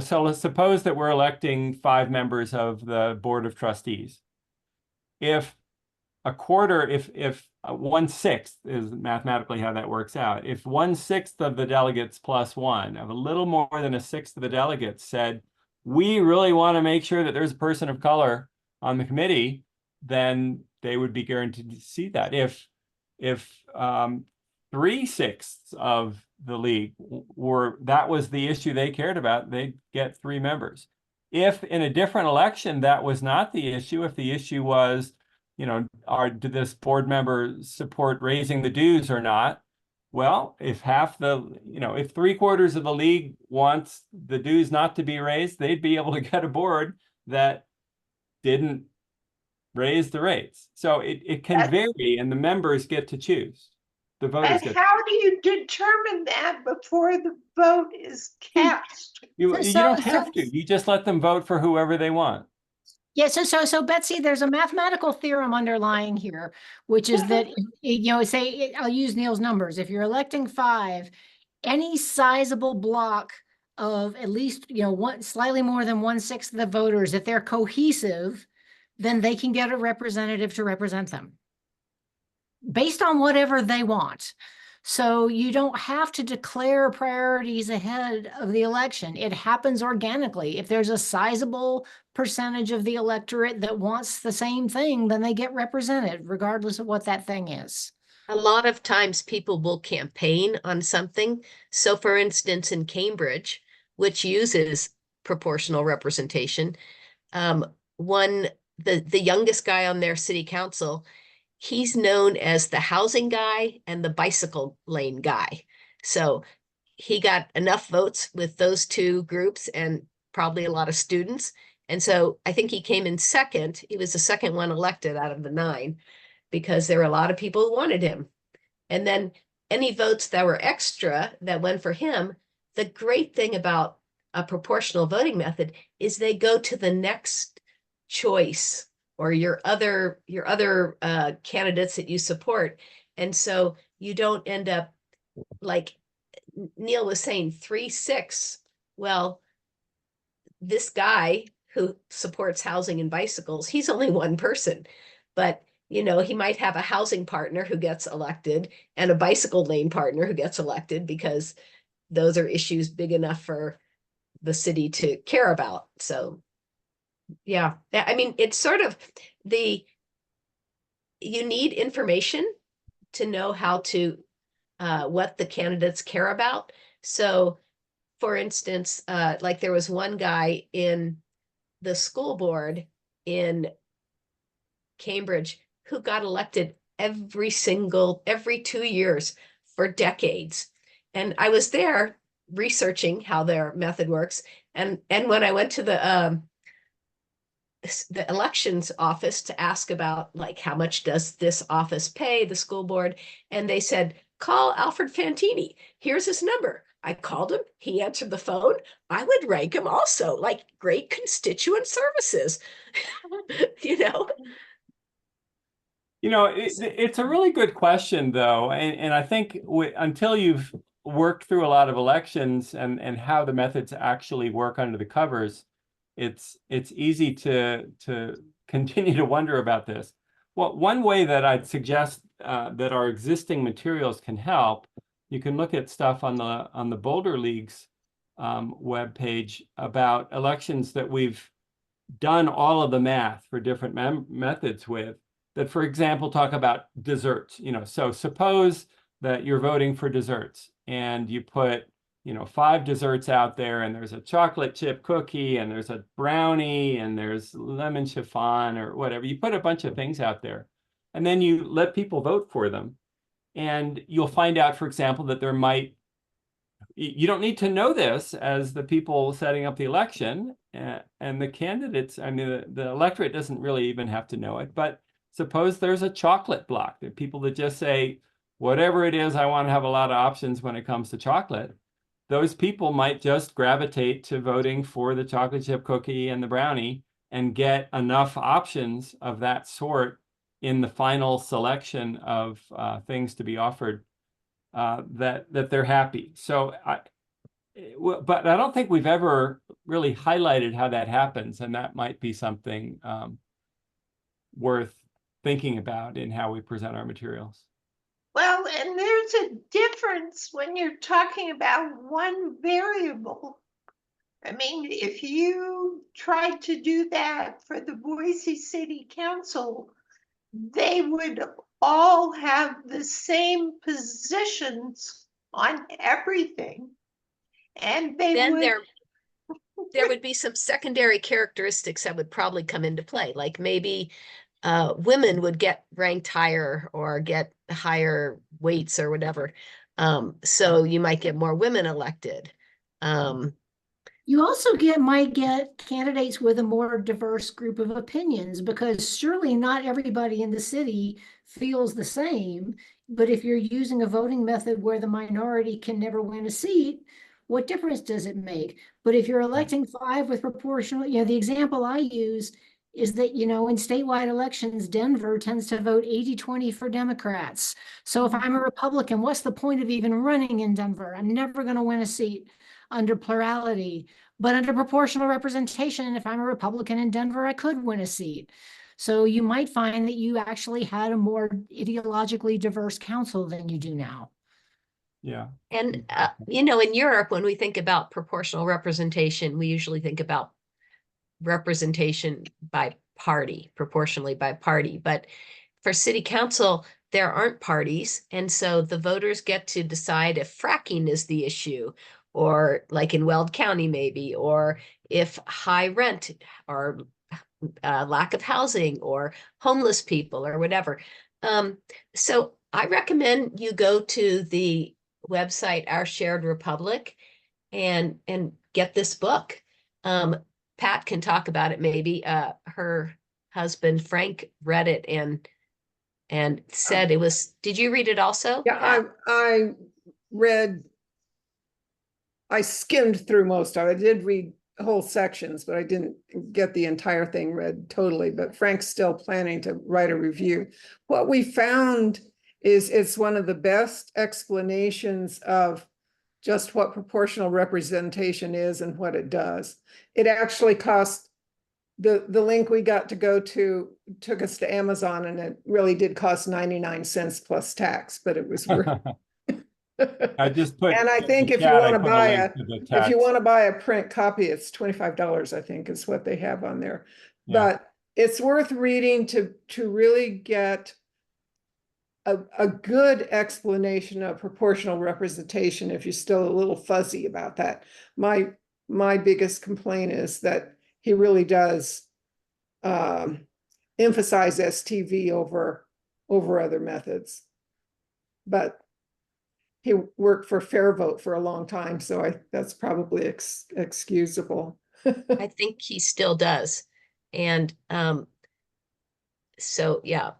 so let's suppose that we're electing 5 members of the Board of Trustees. If 1/6 is mathematically how that works out, if 1/6 of the delegates plus 1, of a little more than 1/6 of the delegates said, we really want to make sure that there's a person of color on the committee, then they would be guaranteed to see that. If 3/6 of the league that was the issue they cared about, they'd get 3 members. If in a different election that was not the issue, if the issue was, did this board member support raising the dues or not? Well, if if 3/4 of the league wants the dues not to be raised, they'd be able to get a board that didn't raise the rates. So it can vary, and the members get to choose. The voters And how do you determine that before the vote is cast? You don't have to. You just let them vote for whoever they want. Yeah, so Betsy, there's a mathematical theorem underlying here, which is that, say, I'll use Neil's numbers. If you're electing 5, any sizable block of at least, slightly more than 1/6 of the voters, if they're cohesive, then they can get a representative to represent them based on whatever they want. So you don't have to declare priorities ahead of the election. It happens organically. If there's a sizable percentage of the electorate that wants the same thing, then they get represented, regardless of what that thing is. A lot of times people will campaign on something. So for instance, in Cambridge, which uses proportional representation, the youngest guy on their city council, he's known as the housing guy and the bicycle lane guy. So he got enough votes with those 2 groups and probably a lot of students. And so I think he came in second. He was the second one elected out of the 9 because there were a lot of people who wanted him. And then any votes that were extra that went for him, the great thing about a proportional voting method is they go to the next choice or your other candidates that you support. And so you don't end up like Neil was saying 3/6. Well, this guy who supports housing and bicycles, he's only one person, but he might have a housing partner who gets elected and a bicycle lane partner who gets elected because those are issues big enough for the city to care about. So yeah, I mean, it's sort of you need information to know how to, what the candidates care about. So for instance, like there was one guy in the school board in Cambridge who got elected every 2 years for decades. And I was there researching how their method works. And when I went to the elections office to ask about like, how much does this office pay the school board? And they said, call Alfred Fantini. Here's his number. I called him. He answered the phone. I would rank him also, like great constituent services, It's a really good question, though. And I think until you've worked through a lot of elections and how the methods actually work under the covers, it's easy to continue to wonder about this. Well, one way that I'd suggest that our existing materials can help, you can look at stuff on the Boulder League's webpage about elections that we've done all of the math for different methods with, that, for example, talk about desserts. So suppose that you're voting for desserts and you put 5 desserts out there, and there's a chocolate chip cookie, and there's a brownie, and there's lemon chiffon or whatever. You put a bunch of things out there, and then you let people vote for them. And you'll find out, for example, that you don't need to know this as the people setting up the election and the candidates. I mean, the electorate doesn't really even have to know it, but suppose there's a chocolate block. There are people that just say, whatever it is, I want to have a lot of options when it comes to chocolate. Those people might just gravitate to voting for the chocolate chip cookie and the brownie and get enough options of that sort in the final selection of things to be offered that they're happy. So, but I don't think we've ever really highlighted how that happens, and that might be something worth thinking about in how we present our materials. Well, and there's a difference when you're talking about one variable I mean, if you tried to do that for the Boise City Council, they would all have the same positions on everything. And they Then would, there would be some secondary characteristics that would probably come into play, like maybe women would get ranked higher or get higher weights or whatever. So you might get more women elected. You also might get candidates with a more diverse group of opinions, because surely not everybody in the city feels the same. But if you're using a voting method where the minority can never win a seat, what difference does it make? But if you're electing 5 with proportional, the example I use is that, in statewide elections, Denver tends to vote 80-20 for Democrats. So if I'm a Republican, what's the point of even running in Denver? I'm never going to win a seat under plurality. But under proportional representation, if I'm a Republican in Denver, I could win a seat. So you might find that you actually had a more ideologically diverse council than you do now. Yeah. And, in Europe, when we think about proportional representation, we usually think about representation by party, proportionally by party. But for city council, there aren't parties. And so the voters get to decide if fracking is the issue, or like in Weld County, maybe, or if high rent or lack of housing or homeless people or whatever. So I recommend you go to the website, Our Shared Republic, and get this book. Pat can talk about it maybe. Her husband, Frank, read it and said it was, did you read it also? Yeah, I skimmed through most of it. I did read whole sections, but I didn't get the entire thing read totally. But Frank's still planning to write a review. What we found is it's one of the best explanations of just what proportional representation is and what it does. It actually cost, the link we got to go to took us to Amazon, and it really did cost 99 cents plus tax, but it was worth I just put. And I think if you want to buy a print copy, it's $25, I think is what they have on there. Yeah. But it's worth reading to really get a good explanation of proportional representation if you're still a little fuzzy about that. My biggest complaint is that he really does emphasize STV over other methods. But he worked for Fair Vote for a long time, so that's probably excusable. I think he still does. And so, yeah.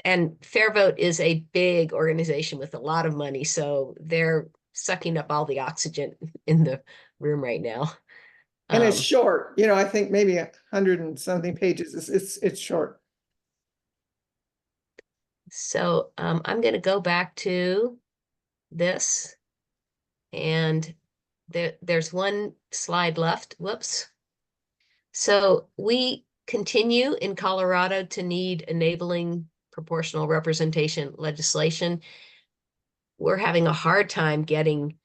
And Fair Vote is a big organization with a lot of money, so they're sucking up all the oxygen in the room right now. And it's short, I think maybe 100 and something pages. It's short. So I'm going to go back to this, and there's one slide left. Whoops. So we continue in Colorado to need enabling proportional representation legislation. We're having a hard time getting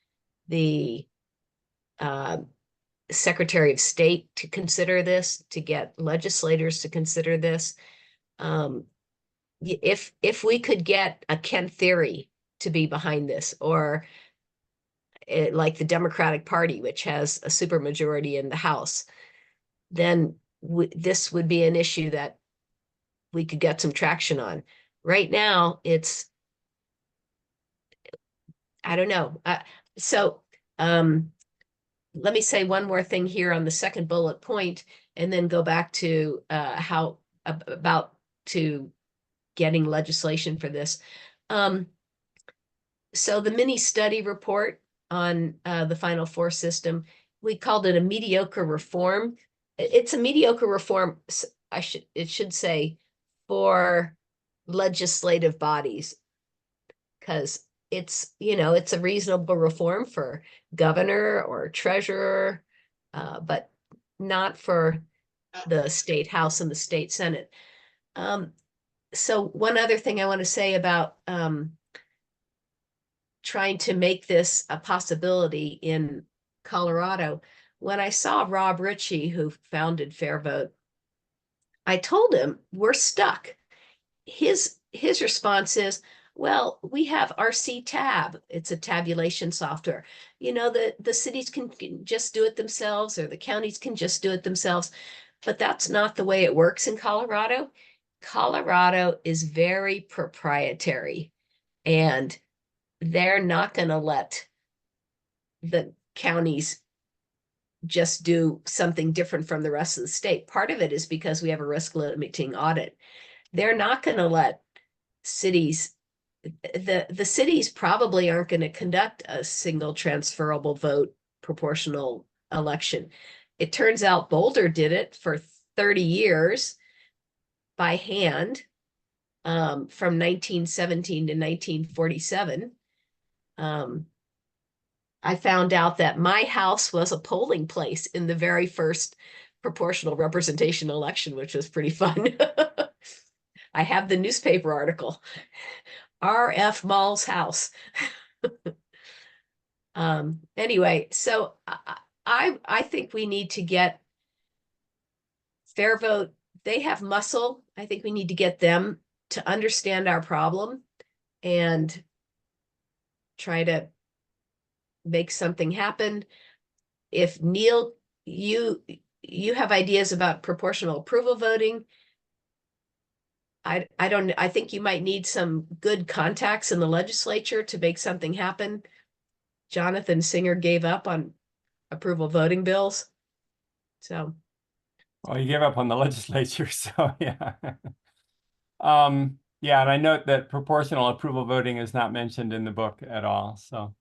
the Secretary of State to consider this, to get legislators to consider this. If we could get a Ken Theory to be behind this, or like the Democratic Party, which has a supermajority in the House, then this would be an issue that we could get some traction on. Right now, I don't know. Let me say one more thing here on the second bullet point, and then go back to how about to getting legislation for this. So the mini study report on the Final Four system, we called it a mediocre reform. It's a mediocre reform, it should say, for legislative bodies, because it's a reasonable reform for governor or treasurer, but not for the state house and the state senate. So one other thing I want to say about trying to make this a possibility in Colorado, when I saw Rob Ritchie, who founded Fair Vote, I told him we're stuck. His response is, well, we have RC Tab. It's a tabulation software. You know, the cities can just do it themselves, or the counties can just do it themselves. But that's not the way it works in Colorado. Colorado is very proprietary, and they're not going to let the counties just do something different from the rest of the state. Part of it is because we have a risk limiting audit. They're not going to let cities, the cities probably aren't going to conduct a single transferable vote proportional election. It turns out Boulder did it for 30 years by hand, from 1917 to 1947. I found out that my house was a polling place in the very first proportional representation election, which was pretty fun. I have the newspaper article, R.F. Mall's house. Anyway, so I think we need to get Fair Vote. They have muscle. I think we need to get them to understand our problem and try to make something happen. If Neil, you have ideas about proportional approval voting, I think you might need some good contacts in the legislature to make something happen. Jonathan Singer gave up on approval voting bills. So. Well, you gave up on the legislature, so yeah. Yeah, and I note that proportional approval voting is not mentioned in the book at all, so.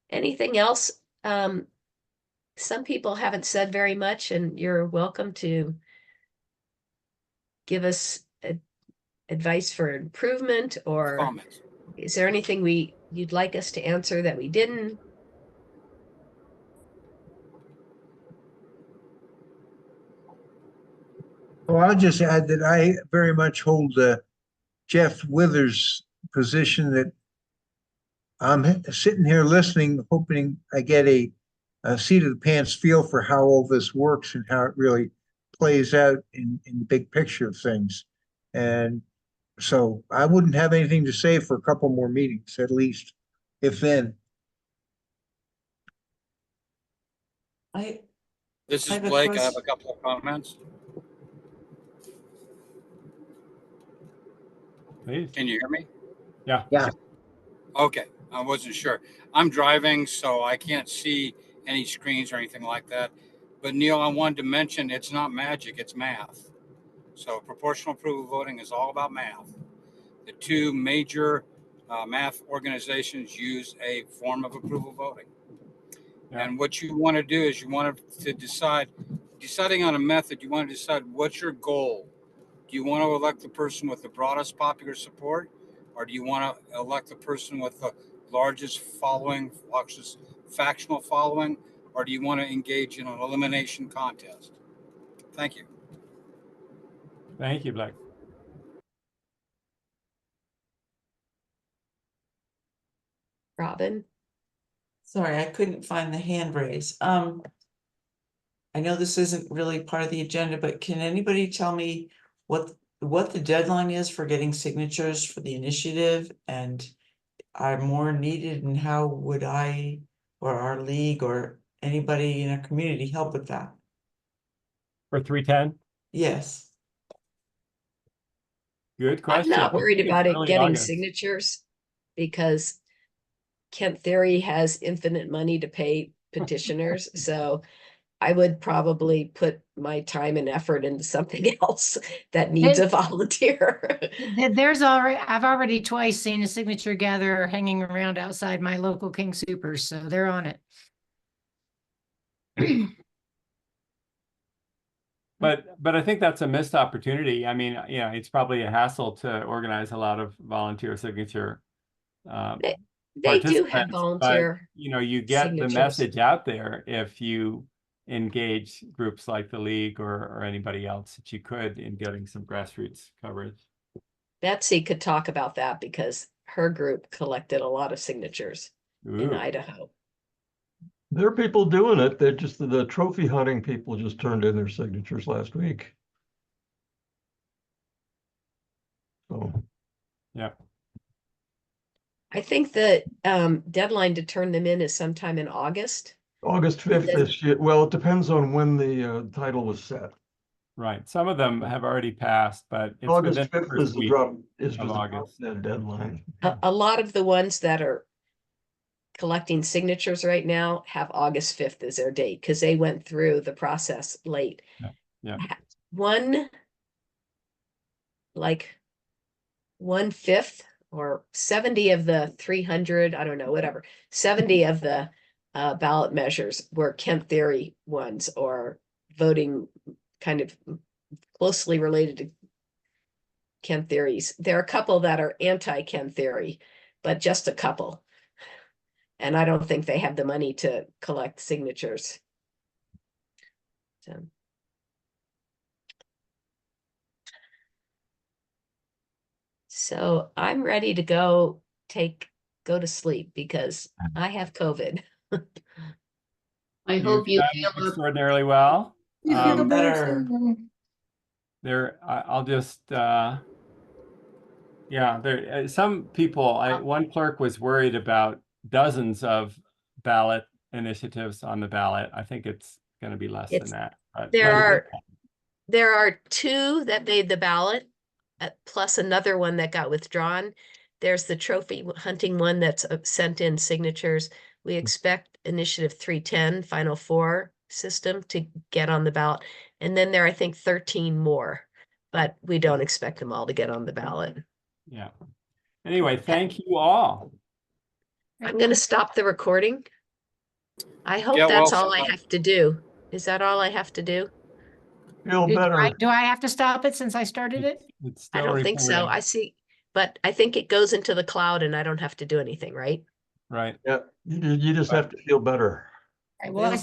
Anything else? Some people haven't said very much, and you're welcome to give us advice for improvement, or Comments. Is there anything you'd like us to answer that we didn't? Well, I'll just add that I very much hold Jeff Withers' position that I'm sitting here listening, hoping I get a seat of the pants feel for how all this works and how it really plays out in the big picture of things. And so I wouldn't have anything to say for a couple more meetings, at least, if then. This is I have a Blake. I have question. a couple of comments. Please. Can you hear me? Yeah. Yeah. Okay, I wasn't sure. I'm driving, so I can't see any screens or anything like that. But Neil, I wanted to mention it's not magic, it's math. So proportional approval voting is all about math. The two major math organizations use a form of approval voting. Yeah. And what you want to do is you want to deciding on a method, you want to decide what's your goal. Do you want to elect the person with the broadest popular support, or do you want to elect the person with the largest following, largest factional following, or do you want to engage in an elimination contest? Thank you. Thank you, Blake. Robin? Sorry, I couldn't find the hand raise. I know this isn't really part of the agenda, but can anybody tell me what the deadline is for getting signatures for the initiative, and are more needed, and how would I or our league or anybody in our community help with that? For 310? Yes. Good I'm question. not worried about it Early getting August. signatures, because Kent Theory has infinite money to pay petitioners. So I would probably put my time and effort into something else that needs a volunteer. I've already twice seen a signature gatherer hanging around outside my local King Supers, so they're on it. But I think that's a missed opportunity. I mean, yeah, it's probably a hassle to organize a lot of volunteer signature They do have participants, volunteer but you get the signatures. message out there if you engage groups like the League or anybody else that you could in getting some grassroots coverage. Betsy could talk about that because her group collected a lot of signatures. in Ooh. Idaho. There are people doing it. They're just the trophy hunting people just turned in their signatures last week. So Yeah. I think the deadline to turn them in is sometime in August. August 5th then- this year. Well, it depends on when the title was set. Right. Some of them have already passed, but it's August within the 5th first is the week drop, is of the August. dead deadline. A lot of the ones that are collecting signatures right now have August 5th as their date because they went through the process late. Yeah. One, like 1/5 or 70 of the 300, I don't know, whatever, 70 of the ballot measures were Kent theory ones or voting kind of closely related to Kent theories. There are a couple that are anti-Kent theory, but just a couple. And I don't think they have the money to collect signatures. So I'm ready to go to sleep because I have COVID. I You've hope you done heal up. extraordinarily well. You feel better. I'll just, yeah, there, some people, one clerk was worried about dozens of ballot initiatives on the ballot. I think it's going to be less than that. But There are 2 that made the ballot, plus another one that got withdrawn. There's the trophy hunting one that's sent in signatures. We expect Initiative 310, Final Four system to get on the ballot. And then there are, I think, 13 more, but we don't expect them all to get on the ballot. Yeah. Anyway, thank you all. I'm going to stop the recording. I hope Yeah, that's well all I have to do. Is that all I have to do? Feel better. Do I have to stop it since I started it? It's I still don't think so. recording. I see, but I think it goes into the cloud and I don't have to do anything, right? Right. Yeah, you just have to feel better. Well, I